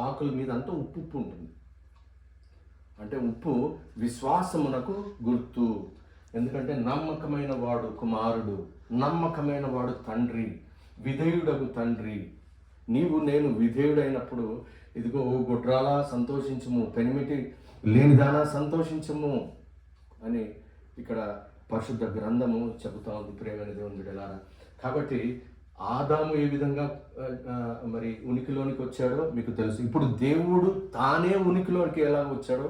ఆకుల మీద అంతా ఉప్పు ఉంటుంది. అంటే ఉప్పు విశ్వాసమునకు గుర్తు. ఎందుకంటే నమ్మకమైన వాడు కుమారుడు, నమ్మకమైన వాడు తండ్రి, విధేయుడగు తండ్రి. నీవు నేను విధేయుడైనప్పుడు, ఇదిగో గొడ్రాలా సంతోషించుము, పెనిమిటి లేనిదానా సంతోషించము అని ఇక్కడ పరిశుద్ధ గ్రంథము చెబుతా ఉంది ప్రియమైన దేవుని బిడ్డలారా. కాబట్టి ఆదాము ఏ విధంగా మరి ఉనికిలోనికి వచ్చాడో మీకు తెలుసు. ఇప్పుడు దేవుడు తానే ఉనికిలోనికి ఎలా వచ్చాడో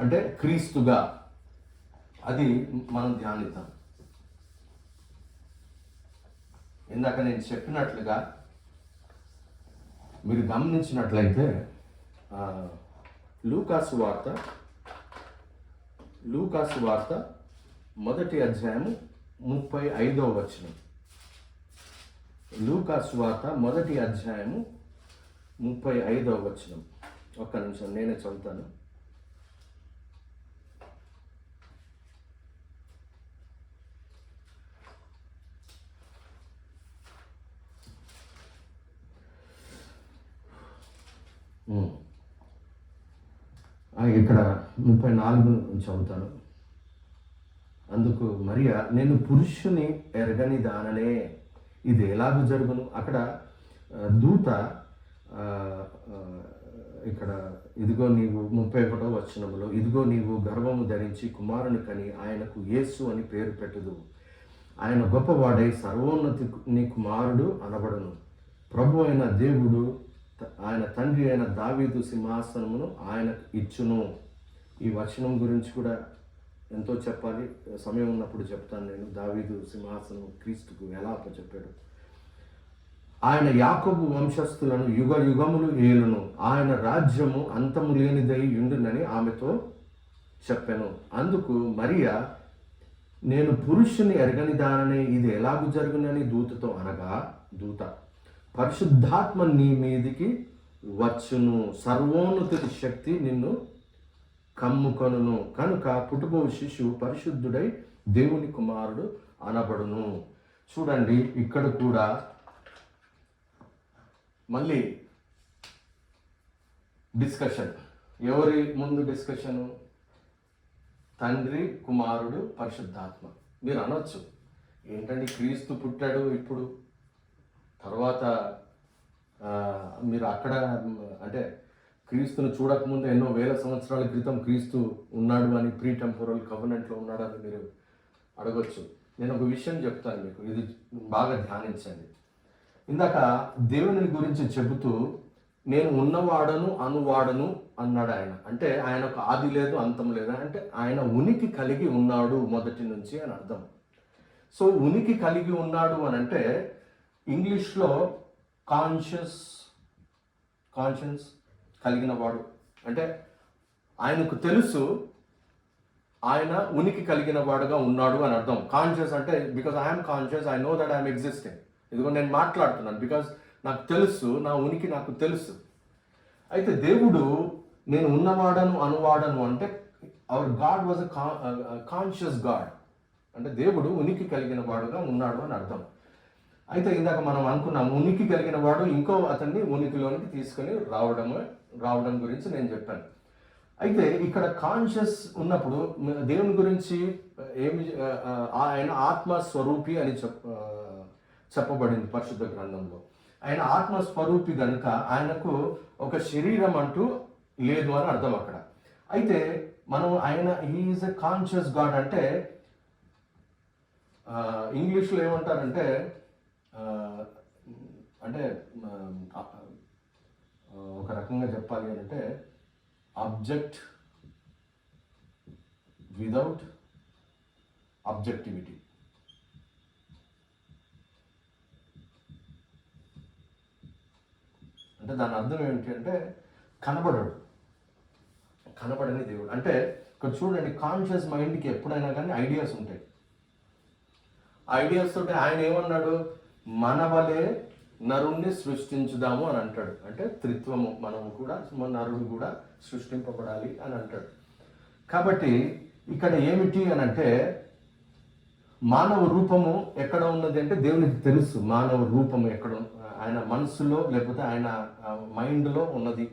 అంటే క్రీస్తుగా, అది మనం ధ్యానిద్దాం. ఇందాక నేను చెప్పినట్లుగా మీరు గమనించినట్లయితే లూకాసు వార్త మొదటి అధ్యాయము 35వ వచనం. లూకాసు వార్త మొదటి అధ్యాయము 35వ వచనం. ఒక్క నిమిషం నేనే చదువుతాను. ఇక్కడ 34 చదువుతాను. అందుకు మరియా, నేను పురుషుని ఎరగని దాననే, ఇది ఎలాగూ జరుగును? అక్కడ దూత ఇక్కడ ఇదిగో నీవు 31వ వచనంలో, ఇదిగో నీవు గర్భము ధరించి కుమారుని కని ఆయనకు యేసు అని పేరు పెట్టుదు. ఆయన గొప్పవాడై సర్వోన్నతి నీ కుమారుడు అనబడును. ప్రభు అయిన దేవుడు ఆయన తండ్రి అయిన దావీదు సింహాసనమును ఆయనకు ఇచ్చును. ఈ వచనం గురించి కూడా ఎంతో చెప్పాలి, సమయం ఉన్నప్పుడు చెప్తాను నేను. దావీదు సింహాసనం క్రీస్తుకు ఎలా అప్పచెప్పాడు. ఆయన యాకోబు వంశస్థులను యుగ యుగములు ఏలును, ఆయన రాజ్యము అంతము లేనిదై ఉండునని ఆమెతో చెప్పాను. అందుకు మరియా, నేను పురుషుని ఎరగని దాననే, ఇది ఎలాగూ జరుగునని దూతతో అనగా, దూత, పరిశుద్ధాత్మ నీ మీదికి వచ్చును, సర్వోన్నతి శక్తి నిన్ను కమ్ముకొనును, కనుక పుట్టుబో శిశువు పరిశుద్ధుడై దేవుని కుమారుడు అనబడును. చూడండి, ఇక్కడ కూడా మళ్ళీ డిస్కషన్. ఎవరి ముందు డిస్కషను? తండ్రి, కుమారుడు, పరిశుద్ధాత్మ. మీరు అనొచ్చు, ఏంటండి క్రీస్తు పుట్టాడు ఇప్పుడు, తర్వాత మీరు అక్కడ అంటే క్రీస్తును చూడకముందు ఎన్నో వేల సంవత్సరాల క్రితం క్రీస్తు ఉన్నాడు అని, ప్రీ టెంపోరల్ కవెనెంట్లో ఉన్నాడు అని మీరు అడగొచ్చు. నేను ఒక విషయం చెప్తాను మీకు, ఇది బాగా ధ్యానించండి. ఇందాక దేవుని గురించి చెబుతూ నేను ఉన్నవాడను అనువాడను అన్నాడు ఆయన. అంటే ఆయనకు ఆది లేదు అంతం లేదు, అంటే ఆయన ఉనికి కలిగి ఉన్నాడు మొదటి నుంచి అని అర్థం. సో ఉనికి కలిగి ఉన్నాడు అని అంటే ఇంగ్లీష్లో కాన్షియన్స్ కలిగిన వాడు అంటే ఆయనకు తెలుసు ఆయన ఉనికి కలిగిన వాడుగా ఉన్నాడు అని అర్థం. కాన్షియస్ అంటే because I'm conscious, I know that I'm existing. ఇదిగో నేను మాట్లాడుతున్నాను బికాజ్ నాకు తెలుసు, నా ఉనికి నాకు తెలుసు. అయితే దేవుడు నేను ఉన్నవాడను అనువాడను అంటే hour God was a conscious God, అంటే దేవుడు ఉనికి కలిగిన వాడుగా ఉన్నాడు అని అర్థం. అయితే ఇందాక మనం అనుకున్నాం, ఉనికి కలిగిన వాడు ఇంకో అతన్ని ఉనికిలోనికి తీసుకొని రావడం గురించి నేను చెప్పాను. అయితే ఇక్కడ కాన్షియస్ ఉన్నప్పుడు దేవుని గురించి ఏమి ఆయన ఆత్మస్వరూపి అని చెప్పబడింది పరిశుద్ధ గ్రంథంలో. ఆయన ఆత్మస్వరూపి కనుక ఆయనకు ఒక శరీరం అంటూ లేదు అని అర్థం అక్కడ. అయితే మనం ఆయన హీఈస్ ఎ కాన్షియస్ గాడ్ అంటే ఇంగ్లీష్లో ఏమంటారంటే అంటే ఒక రకంగా చెప్పాలి అంటే ఆబ్జెక్ట్ వితౌట్ ఆబ్జెక్టివిటీ. అంటే దాని అర్థం ఏమిటి అంటే కనబడని దేవుడు. అంటే ఇక్కడ చూడండి, కాన్షియస్ మైండ్కి ఎప్పుడైనా కానీ ఐడియాస్ ఉంటాయి. ఐడియాస్ తోటి ఆయన ఏమన్నాడు, మన వలె నరుణ్ణి సృష్టించుదాము అని అంటాడు. అంటే త్రిత్వము, మనం కూడా నరుడు కూడా సృష్టింపబడాలి అని అంటాడు. కాబట్టి ఇక్కడ ఏమిటి అని అంటే మానవ రూపము ఎక్కడ ఉన్నది అంటే దేవునికి తెలుసు మానవ రూపము ఎక్కడ ఆయన మనసులో లేకపోతే ఆయన మైండ్లో ఉన్నది.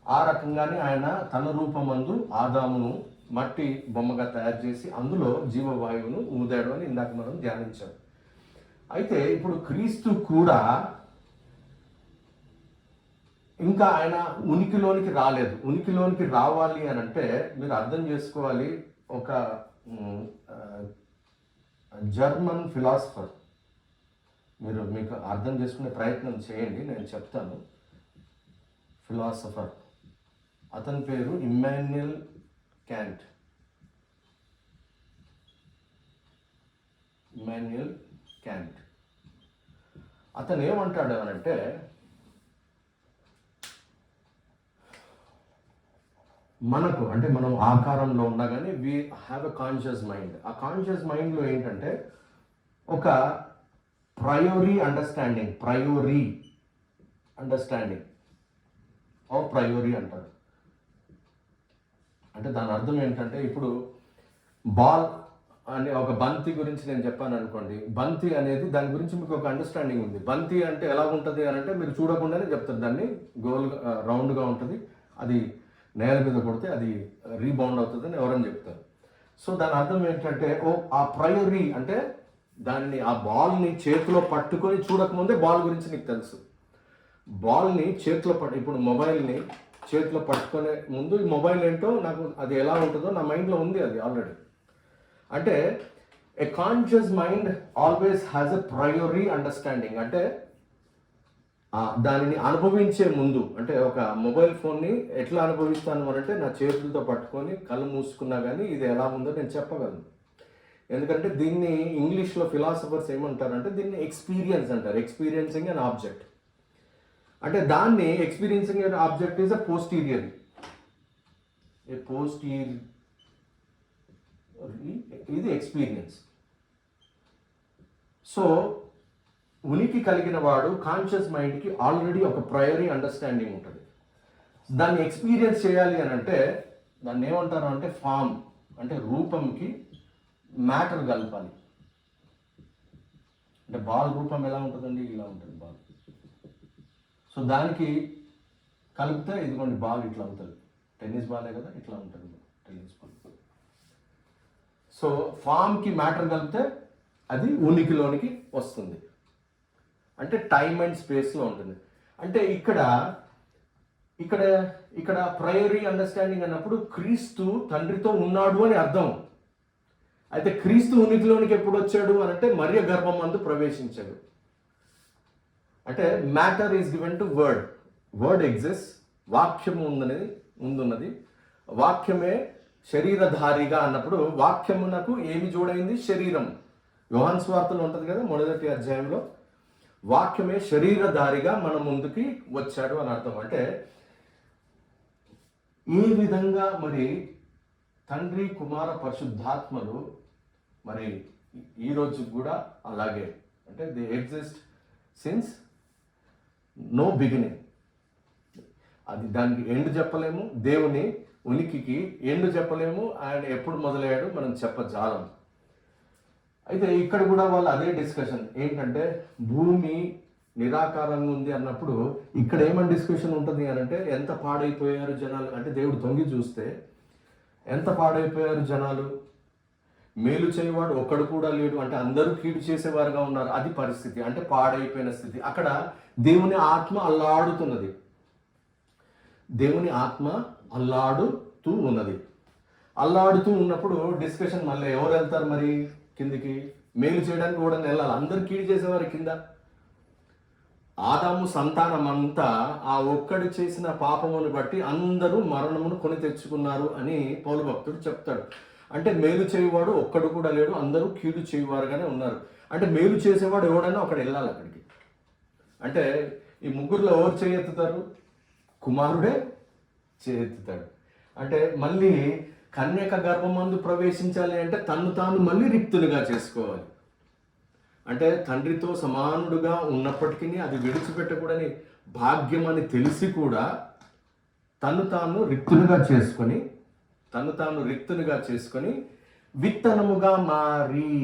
ఆ రకంగానే ఆయన తన రూపమందు ఆదామును మట్టి బొమ్మగా తయారు చేసి అందులో జీవవాయువును ఊదాడు అని ఇందాక మనం ధ్యానించాం. అయితే ఇప్పుడు క్రీస్తు కూడా ఇంకా ఆయన ఉనికిలోనికి రాలేదు. ఉనికిలోనికి రావాలి అని అంటే మీరు అర్థం చేసుకోవాలి, ఒక జర్మన్ ఫిలాసఫర్, మీకు అర్థం చేసుకునే ప్రయత్నం చేయండి, నేను చెప్తాను. ఫిలాసఫర్, అతని పేరు ఇమ్మాన్యుయల్ క్యాంట్. అతను ఏమంటాడు అని అంటే మనకు అంటే మనం ఆకారంలో ఉన్నా కానీ we have a conscious mind. ఆ కాన్షియస్ మైండ్లో ఏంటంటే ఒక ప్రయోరీ అండర్స్టాండింగ్ అంటారు. అంటే దాని అర్థం ఏంటంటే ఇప్పుడు బాల్ అనే ఒక బంతి గురించి నేను చెప్పాను అనుకోండి. బంతి అనేది దాని గురించి మీకు ఒక అండర్స్టాండింగ్ ఉంది. బంతి అంటే ఎలా ఉంటుంది అని అంటే మీరు చూడకుండానే చెప్తారు, దాన్ని రౌండ్గా ఉంటుంది, అది నేల మీద కొడితే అది రీబౌండ్ అవుతుంది అని ఎవరని చెప్తారు. సో దాని అర్థం ఏంటంటే ఆ ప్రయోరీ అంటే దాన్ని ఆ బాల్ని చేతిలో పట్టుకొని చూడకముందే బాల్ గురించి నీకు తెలుసు. బాల్ని చేతిలో ఇప్పుడు మొబైల్ని చేతిలో పట్టుకునే ముందు ఈ మొబైల్ ఏంటో నాకు అది ఎలా ఉంటుందో నా మైండ్లో ఉంది అది ఆల్రెడీ. అంటే a conscious mind always has a priori understanding. అంటే దానిని అనుభవించే ముందు, అంటే ఒక మొబైల్ ఫోన్ని ఎట్లా అనుభవిస్తాను అని అంటే నా చేతులతో పట్టుకొని కళ్ళు మూసుకున్నా కానీ ఇది ఎలా ఉందో నేను చెప్పగలను. ఎందుకంటే దీన్ని ఇంగ్లీష్లో ఫిలాసఫర్స్ ఏమంటారంటే దీన్ని ఎక్స్పీరియన్స్ అంటారు. ఎక్స్పీరియన్సింగ్ అన్ ఆబ్జెక్ట్ అంటే దాన్ని experiencing an object is a posterior. ఇది ఎక్స్పీరియన్స్. సో ఉనికి కలిగిన వాడు కాన్షియస్ మైండ్కి ఆల్రెడీ ఒక ప్రయరీ అండర్స్టాండింగ్ ఉంటుంది. దాన్ని ఎక్స్పీరియన్స్ చేయాలి అని అంటే దాన్ని ఏమంటారు అంటే ఫామ్, అంటే రూపంకి మ్యాటర్ కలపాలి. అంటే బాల్ రూపం ఎలా ఉంటుందండి, ఇలా ఉంటుంది బాల్. సో దానికి కలిపితే ఇదిగోండి బాల్ ఇట్లా ఉంటుంది. టెన్నిస్ బాలే కదా, ఇట్లా ఉంటుంది టెన్నిస్ బాల్. సో ఫామ్కి మ్యాటర్ కలిపితే అది ఉనికిలోనికి వస్తుంది. అంటే టైమ్ అండ్ స్పేస్లో ఉంటుంది. అంటే ఇక్కడ ప్రయరీ అండర్స్టాండింగ్ అన్నప్పుడు క్రీస్తు తండ్రితో ఉన్నాడు అని అర్థం. అయితే క్రీస్తు ఉనికిలోనికి ఎప్పుడు వచ్చాడు అని అంటే మరియ గర్భం అందు ప్రవేశించాడు. అంటే matter is given to word exist, వాక్యము ముందున్నది, వాక్యమే శరీరధారిగా అన్నప్పుడు వాక్యమునకు ఏమి జోడైంది, శరీరం. యోహాను సువార్తలో ఉంటుంది కదా మొదటి అధ్యాయంలో, వాక్యమే శరీరధారిగా మన ముందుకి వచ్చాడు అని అర్థం. అంటే ఈ విధంగా మరి తండ్రి కుమార పరిశుద్ధాత్మలు మరి ఈరోజు కూడా అలాగే, అంటే they exist since no beginning. అది దానికి ఎండ్ చెప్పలేము, దేవుని ఉనికికి ఎండ్ చెప్పలేము, ఆయన ఎప్పుడు మొదలయ్యాడు మనం చెప్పజాలం. అయితే ఇక్కడ కూడా వాళ్ళు అదే డిస్కషన్ ఏంటంటే భూమి నిరాకారంగా ఉంది అన్నప్పుడు ఇక్కడ ఏమని డిస్కషన్ ఉంటుంది అని అంటే, ఎంత పాడైపోయారు జనాలు అంటే, దేవుడు తొంగి చూస్తే ఎంత పాడైపోయారు జనాలు, మేలు చేయవాడు ఒక్కడు కూడా లేడు అంటే అందరూ కీడు చేసేవారుగా ఉన్నారు. అది పరిస్థితి, అంటే పాడైపోయిన స్థితి. అక్కడ దేవుని ఆత్మ అల్లాడుతున్నది, దేవుని ఆత్మ అల్లాడుతూ ఉన్నది. అల్లాడుతూ ఉన్నప్పుడు డిస్కషన్ మళ్ళీ ఎవరు వెళ్తారు మరి కిందికి? మేలు చేయడానికి కూడా వెళ్ళాలి, అందరూ కీడు చేసేవారు కింద. ఆదాము సంతానం అంతా ఆ ఒక్కడు చేసిన పాపమును బట్టి అందరూ మరణమును కొని తెచ్చుకున్నారు అని పౌలు భక్తుడు చెప్తాడు. అంటే మేలు చేయవాడు ఒక్కడు కూడా లేడు, అందరూ కీడు చేయువారుగానే ఉన్నారు. అంటే మేలు చేసేవాడు ఎవడైనా అక్కడ వెళ్ళాలి అక్కడికి. అంటే ఈ ముగ్గురులో ఎవరు చేయెత్తుతారు? కుమారుడే చేయెత్తుతాడు. అంటే మళ్ళీ కన్యక గర్భమందు ప్రవేశించాలి అంటే తన్ను తాను మళ్ళీ రిక్తునిగా చేసుకోవాలి. అంటే తండ్రితో సమానుడుగా ఉన్నప్పటికీ అది విడిచిపెట్టకూడని భాగ్యం అని తెలిసి కూడా తను తాను రిక్తునిగా చేసుకొని విత్తనముగా మారి,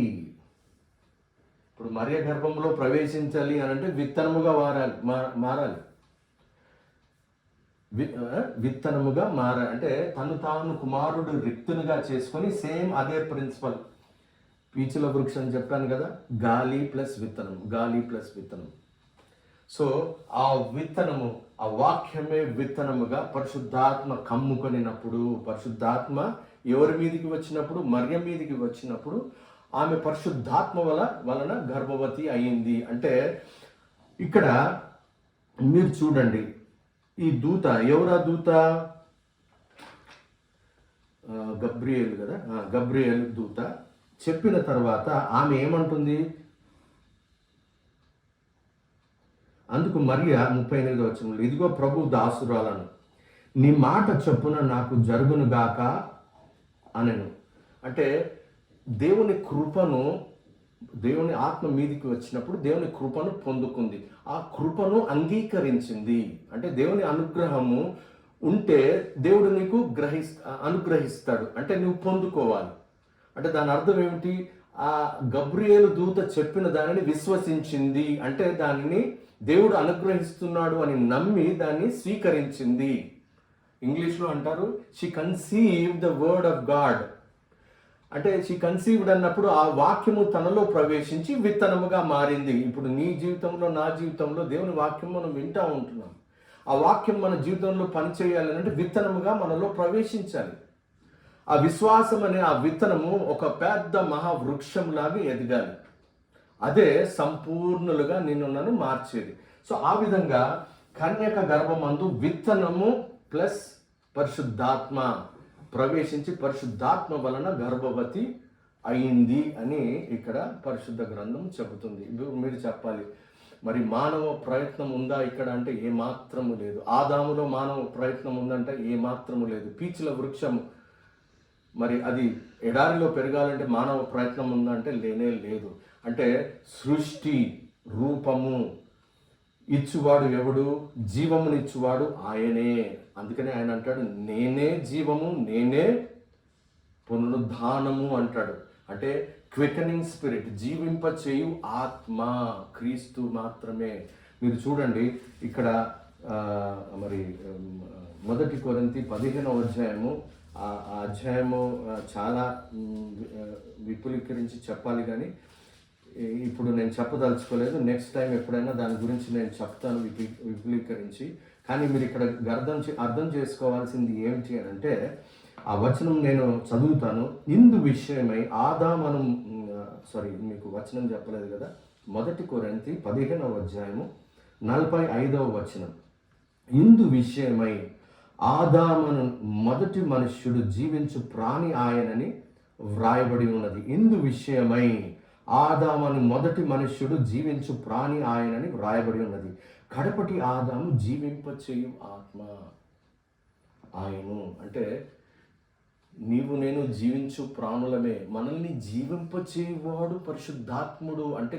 ఇప్పుడు మరియ గర్భంలో ప్రవేశించాలి అని అంటే విత్తనముగా మారాలి. విత్తనముగా అంటే తను తాను కుమారుడు రిక్తునిగా చేసుకొని, సేమ్ అదే ప్రిన్సిపల్. పీచుల వృక్షం చెప్పాను కదా, గాలి ప్లస్ విత్తనం. సో ఆ విత్తనము, ఆ వాక్యమే విత్తనముగా పరిశుద్ధాత్మ కమ్ముకొనినప్పుడు, పరిశుద్ధాత్మ ఎవరి మీదికి వచ్చినప్పుడు? మరియ మీదికి వచ్చినప్పుడు ఆమె పరిశుద్ధాత్మ వలన గర్భవతి అయింది. అంటే ఇక్కడ మీరు చూడండి, ఈ దూత ఎవరా దూత? గబ్రియేలు కదా, గబ్రియేలు దూత చెప్పిన తర్వాత ఆమె ఏమంటుంది? అందుకు మరియ 38వ వచనంలో, ఇదిగో ప్రభు దాసురాలను, నీ మాట చొప్పున నాకు జరుగును గాక అనెను. అంటే దేవుని కృపను, దేవుని ఆత్మ మీదికి వచ్చినప్పుడు దేవుని కృపను పొందుకుంది, ఆ కృపను అంగీకరించింది. అంటే దేవుని అనుగ్రహము ఉంటే దేవుడు నీకు అనుగ్రహిస్తాడు, అంటే నువ్వు పొందుకోవాలి. అంటే దాని అర్థం ఏమిటి? ఆ గబ్రియేలు దూత చెప్పిన దానిని విశ్వసించింది, అంటే దానిని దేవుడు అనుగ్రహిస్తున్నాడు అని నమ్మి దాన్ని స్వీకరించింది. ఇంగ్లీష్లో అంటారు she conceived the word of God. అంటే షీ కన్సీవ్డ్ అన్నప్పుడు ఆ వాక్యము తనలో ప్రవేశించి విత్తనముగా మారింది. ఇప్పుడు నీ జీవితంలో, నా జీవితంలో దేవుని వాక్యం మనం వింటూ ఉంటున్నాం. ఆ వాక్యం మన జీవితంలో పనిచేయాలి అంటే విత్తనముగా మనలో ప్రవేశించాలి. ఆ విశ్వాసం అనే ఆ విత్తనము ఒక పెద్ద మహావృక్షంలాగా ఎదగాలి. అదే సంపూర్ణులుగా నిన్ను మార్చేది. సో ఆ విధంగా కన్యక గర్భమందు విత్తనము ప్లస్ పరిశుద్ధాత్మ ప్రవేశించి పరిశుద్ధాత్మ వలన గర్భవతి అయింది అని ఇక్కడ పరిశుద్ధ గ్రంథం చెబుతుంది. మీరు చెప్పాలి, మరి మానవ ప్రయత్నం ఉందా ఇక్కడ అంటే ఏమాత్రము లేదు. ఆదాములో మానవ ప్రయత్నం ఉందంటే ఏమాత్రము లేదు. పీచుల వృక్షము మరి అది ఎడారిలో పెరగాలంటే మానవ ప్రయత్నం ఉందంటే లేనే లేదు. అంటే సృష్టి రూపము ఇచ్చువాడు ఎవడు? జీవమునిచ్చువాడు ఆయనే. అందుకనే ఆయన అంటాడు, నేనే జీవము, నేనే పునరుద్ధానము అంటాడు. అంటే క్వికనింగ్ స్పిరిట్, జీవింప చేయు ఆత్మ క్రీస్తు మాత్రమే. మీరు చూడండి ఇక్కడ మరి 1 కొరింథీ 15వ అధ్యాయము, ఆ అధ్యాయము చాలా విపులీకరించి చెప్పాలి, కానీ ఇప్పుడు నేను చెప్పదలుచుకోలేదు. నెక్స్ట్ టైం ఎప్పుడైనా దాని గురించి నేను చెప్తాను విపులీకరించి. కానీ మీరు ఇక్కడ అర్థం చేసుకోవాల్సింది ఏమిటి అని అంటే, ఆ వచనం నేను చదువుతాను. ఇందు విషయమై ఆదామను మీకు వచనం చెప్పలేదు కదా, 1 కొరింథీ 15వ అధ్యాయము 45వ వచనం. ఇందు విషయమై ఆదామును మొదటి మనుష్యుడు జీవించు ప్రాణి ఆయనని వ్రాయబడి ఉన్నది. ఇందు విషయమై ఆదామును మొదటి మనుష్యుడు జీవించు ప్రాణి ఆయనని వ్రాయబడి ఉన్నది. కడపటి ఆదాము జీవింపచేయు ఆత్మ ఆయను. అంటే నీవు నేను జీవించు ప్రాణులమే. మనల్ని జీవింపచేయువాడు పరిశుద్ధాత్ముడు, అంటే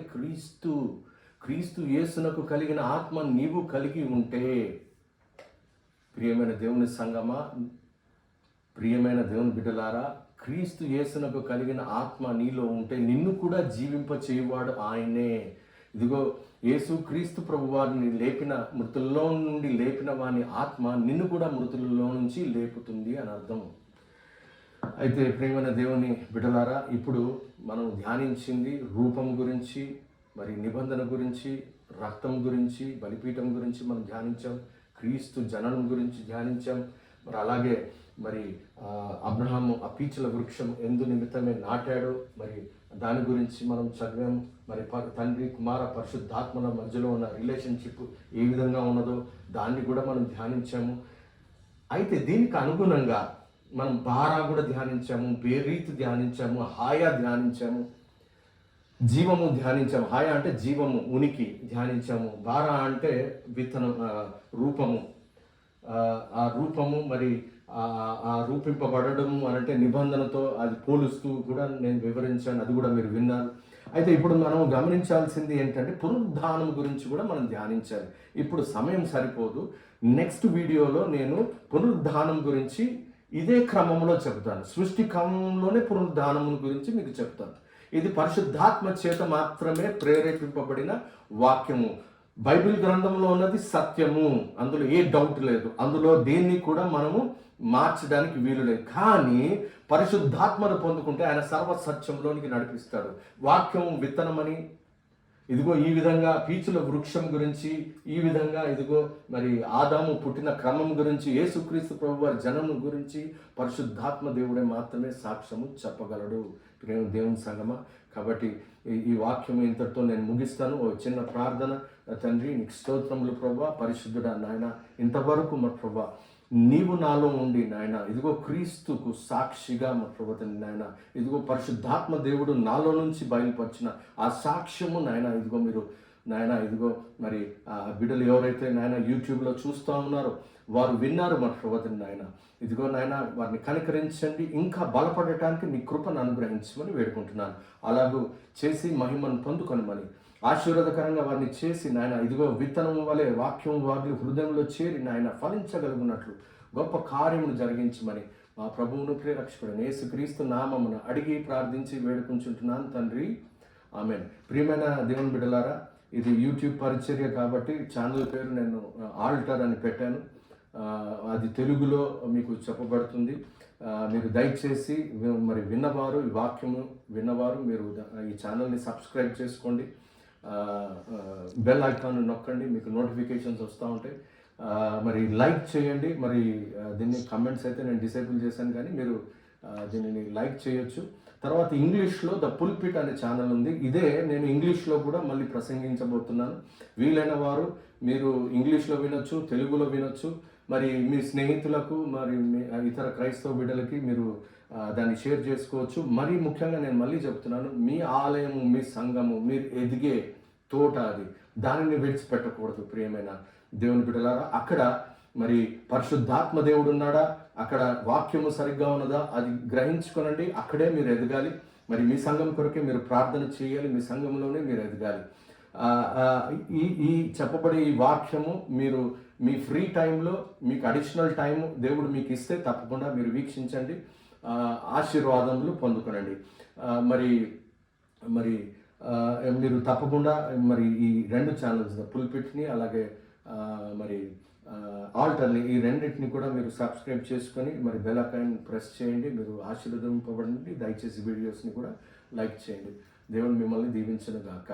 క్రీస్తు యేసునకు కలిగిన ఆత్మ నీవు కలిగి ఉంటే, ప్రియమైన దేవుని సంగమా, ప్రియమైన దేవుని బిడ్డలారా, క్రీస్తు యేసునకు కలిగిన ఆత్మ నీలో ఉంటే నిన్ను కూడా జీవింపచేయువాడు ఆయనే. ఇదిగో యేసు క్రీస్తు ప్రభు వారిని లేపిన, మృతుల్లో నుండి లేపిన వాని ఆత్మ నిన్ను కూడా మృతులలో నుంచి లేపుతుంది అని అర్థం. అయితే ప్రియమైన దేవుని బిడ్డలారా, ఇప్పుడు మనం ధ్యానించింది రూపం గురించి, మరి నిబంధన గురించి, రక్తం గురించి, బలిపీఠం గురించి మనం ధ్యానించాం, క్రీస్తు జననం గురించి ధ్యానించాం. మరి అలాగే మరి అబ్రహాము ఆ పీచుల వృక్షం ఎందు నిమిత్తమే నాటాడు, మరి దాని గురించి మనం చదివాం. మరి తండ్రి కుమార పరిశుద్ధాత్మల మధ్యలో ఉన్న రిలేషన్షిప్ ఏ విధంగా ఉన్నదో దాన్ని కూడా మనం ధ్యానించాము. అయితే దీనికి అనుగుణంగా మనం బారా కూడా ధ్యానించాము, బేరీతు ధ్యానించాము, హాయా ధ్యానించాము, జీవము ధ్యానించాము. హాయా అంటే జీవము, ఉనికి ధ్యానించాము. బారా అంటే విత్తనం, రూపము. ఆ రూపము మరి ఆ రూపింపబడము అనంటే నిబంధనతో అది పోలుస్తూ కూడా నేను వివరించాను, అది కూడా మీరు విన్నారు. అయితే ఇప్పుడు మనం గమనించాల్సింది ఏంటంటే పునరుద్ధానం గురించి కూడా మనం ధ్యానించాలి. ఇప్పుడు సమయం సరిపోదు. నెక్స్ట్ వీడియోలో నేను పునరుద్ధానం గురించి ఇదే క్రమంలో చెప్తాను. సృష్టి క్రమంలోనే పునరుద్ధానం గురించి మీకు చెప్తాను. ఇది పరిశుద్ధాత్మ చేత మాత్రమే ప్రేరేపింపబడిన వాక్యము. బైబిల్ గ్రంథంలో ఉన్నది సత్యము, అందులో ఏ డౌట్ లేదు. అందులో దేన్ని కూడా మనము మార్చడానికి వీలు లేదు. కానీ పరిశుద్ధాత్మను పొందుకుంటే ఆయన సర్వసత్యంలోనికి నడిపిస్తాడు. వాక్యం విత్తనమని, ఇదిగో ఈ విధంగా పీచుల వృక్షం గురించి, ఈ విధంగా ఇదిగో మరి ఆదాము పుట్టిన క్రమం గురించి, యేసుక్రీస్తు ప్రభు వారి జననం గురించి పరిశుద్ధాత్మ దేవుడే మాత్రమే సాక్ష్యము చెప్పగలడు. ప్రేమ దేవుని సంగమా, కాబట్టి ఈ వాక్యం ఇంతటితో నేను ముగిస్తాను. ఓ చిన్న ప్రార్థన. తండ్రి నీకు స్తోత్రములు ప్రభా, పరిశుద్ధుడా నాయన, ఇంతవరకు మా ప్రభా నీవు నాలో ఉండి నాయన ఇదిగో క్రీస్తుకు సాక్షిగా మా ప్రభు నాయన ఇదిగో పరిశుద్ధాత్మ దేవుడు నాలో నుంచి బయలుపరిచిన ఆ సాక్ష్యము నాయన ఇదిగో మీరు నాయన ఇదిగో మరి ఆ బిడ్డలు ఎవరైతే నాయన యూట్యూబ్లో చూస్తూ ఉన్నారో వారు విన్నారు మా ప్రభు నాయన. ఇదిగో నాయన వారిని కనికరించండి, ఇంకా బలపడటానికి నీ కృపను అనుగ్రహించమని వేడుకుంటున్నాను. అలాగూ చేసి మహిమను పొందుకొనమని, ఆశీర్వాదకరంగా వారిని చేసి నాయన ఇదిగో విత్తనం వలె వాక్యం వారి హృదయంలో చేరి నాయన ఫలించగలుగున్నట్లు గొప్ప కార్యమును జరిగించమని మా ప్రభువును ప్రియరక్షకుడు యేసుక్రీస్తు నామమున అడిగి ప్రార్థించి వేడుకుంటున్నాను తండ్రి, ఆమేన్. ప్రియమైన దేవుని బిడ్డలారా, ఇది యూట్యూబ్ పరిచర్య కాబట్టి ఛానల్ పేరు నేను ఆల్టర్ అని పెట్టాను. అది తెలుగులో మీకు చెప్పబడుతుంది. మీరు దయచేసి మరి విన్నవారు, ఈ వాక్యము విన్నవారు మీరు ఈ ఛానల్ని సబ్స్క్రైబ్ చేసుకోండి, బెల్ ఐకాన్ నొక్కండి, మీకు నోటిఫికేషన్స్ వస్తూ ఉంటాయి. మరి లైక్ చేయండి. మరి దీన్ని కమెంట్స్ అయితే నేను డిసేబుల్ చేశాను, కానీ మీరు దీనిని లైక్ చేయొచ్చు. తర్వాత ఇంగ్లీష్లో ద పుల్పిట్ అనే ఛానల్ ఉంది. ఇదే నేను ఇంగ్లీష్లో కూడా మళ్ళీ ప్రసంగించబోతున్నాను. వీలైన వారు మీరు ఇంగ్లీష్లో వినొచ్చు, తెలుగులో వినొచ్చు. మరి మీ స్నేహితులకు, మరి ఇతర క్రైస్తవ బిడ్డలకి మీరు దాన్ని షేర్ చేసుకోవచ్చు. మరీ ముఖ్యంగా నేను మళ్ళీ చెప్తున్నాను, మీ ఆలయము, మీ సంఘము, మీరు ఎదిగే తోట అది, దానిని విడిచిపెట్టకూడదు. ప్రియమైన దేవుని బిడ్డలారా, అక్కడ మరి పరిశుద్ధాత్మ దేవుడు ఉన్నాడా, అక్కడ వాక్యము సరిగ్గా ఉన్నదా, అది గ్రహించుకోనండి. అక్కడే మీరు ఎదగాలి. మరి మీ సంఘం కొరకే మీరు ప్రార్థన చేయాలి, మీ సంఘంలోనే మీరు ఎదగాలి. ఈ చెప్పబడే ఈ వాక్యము మీరు మీ ఫ్రీ టైంలో, మీకు అడిషనల్ టైము దేవుడు మీకు ఇస్తే తప్పకుండా మీరు వీక్షించండి, ఆశీర్వాదములు పొందుకోనండి. మరి మరి మీరు తప్పకుండా మరి ఈ రెండు ఛానల్స్ పుల్పిట్ని అలాగే మరి ఆల్టర్ని, ఈ రెండింటిని కూడా మీరు సబ్స్క్రైబ్ చేసుకొని మరి బెల్ ఐకాన్ ప్రెస్ చేయండి. మీరు ఆశీర్వదింపబడండి. దయచేసి వీడియోస్ని కూడా లైక్ చేయండి. దేవుడు మిమ్మల్ని దీవించును గాక.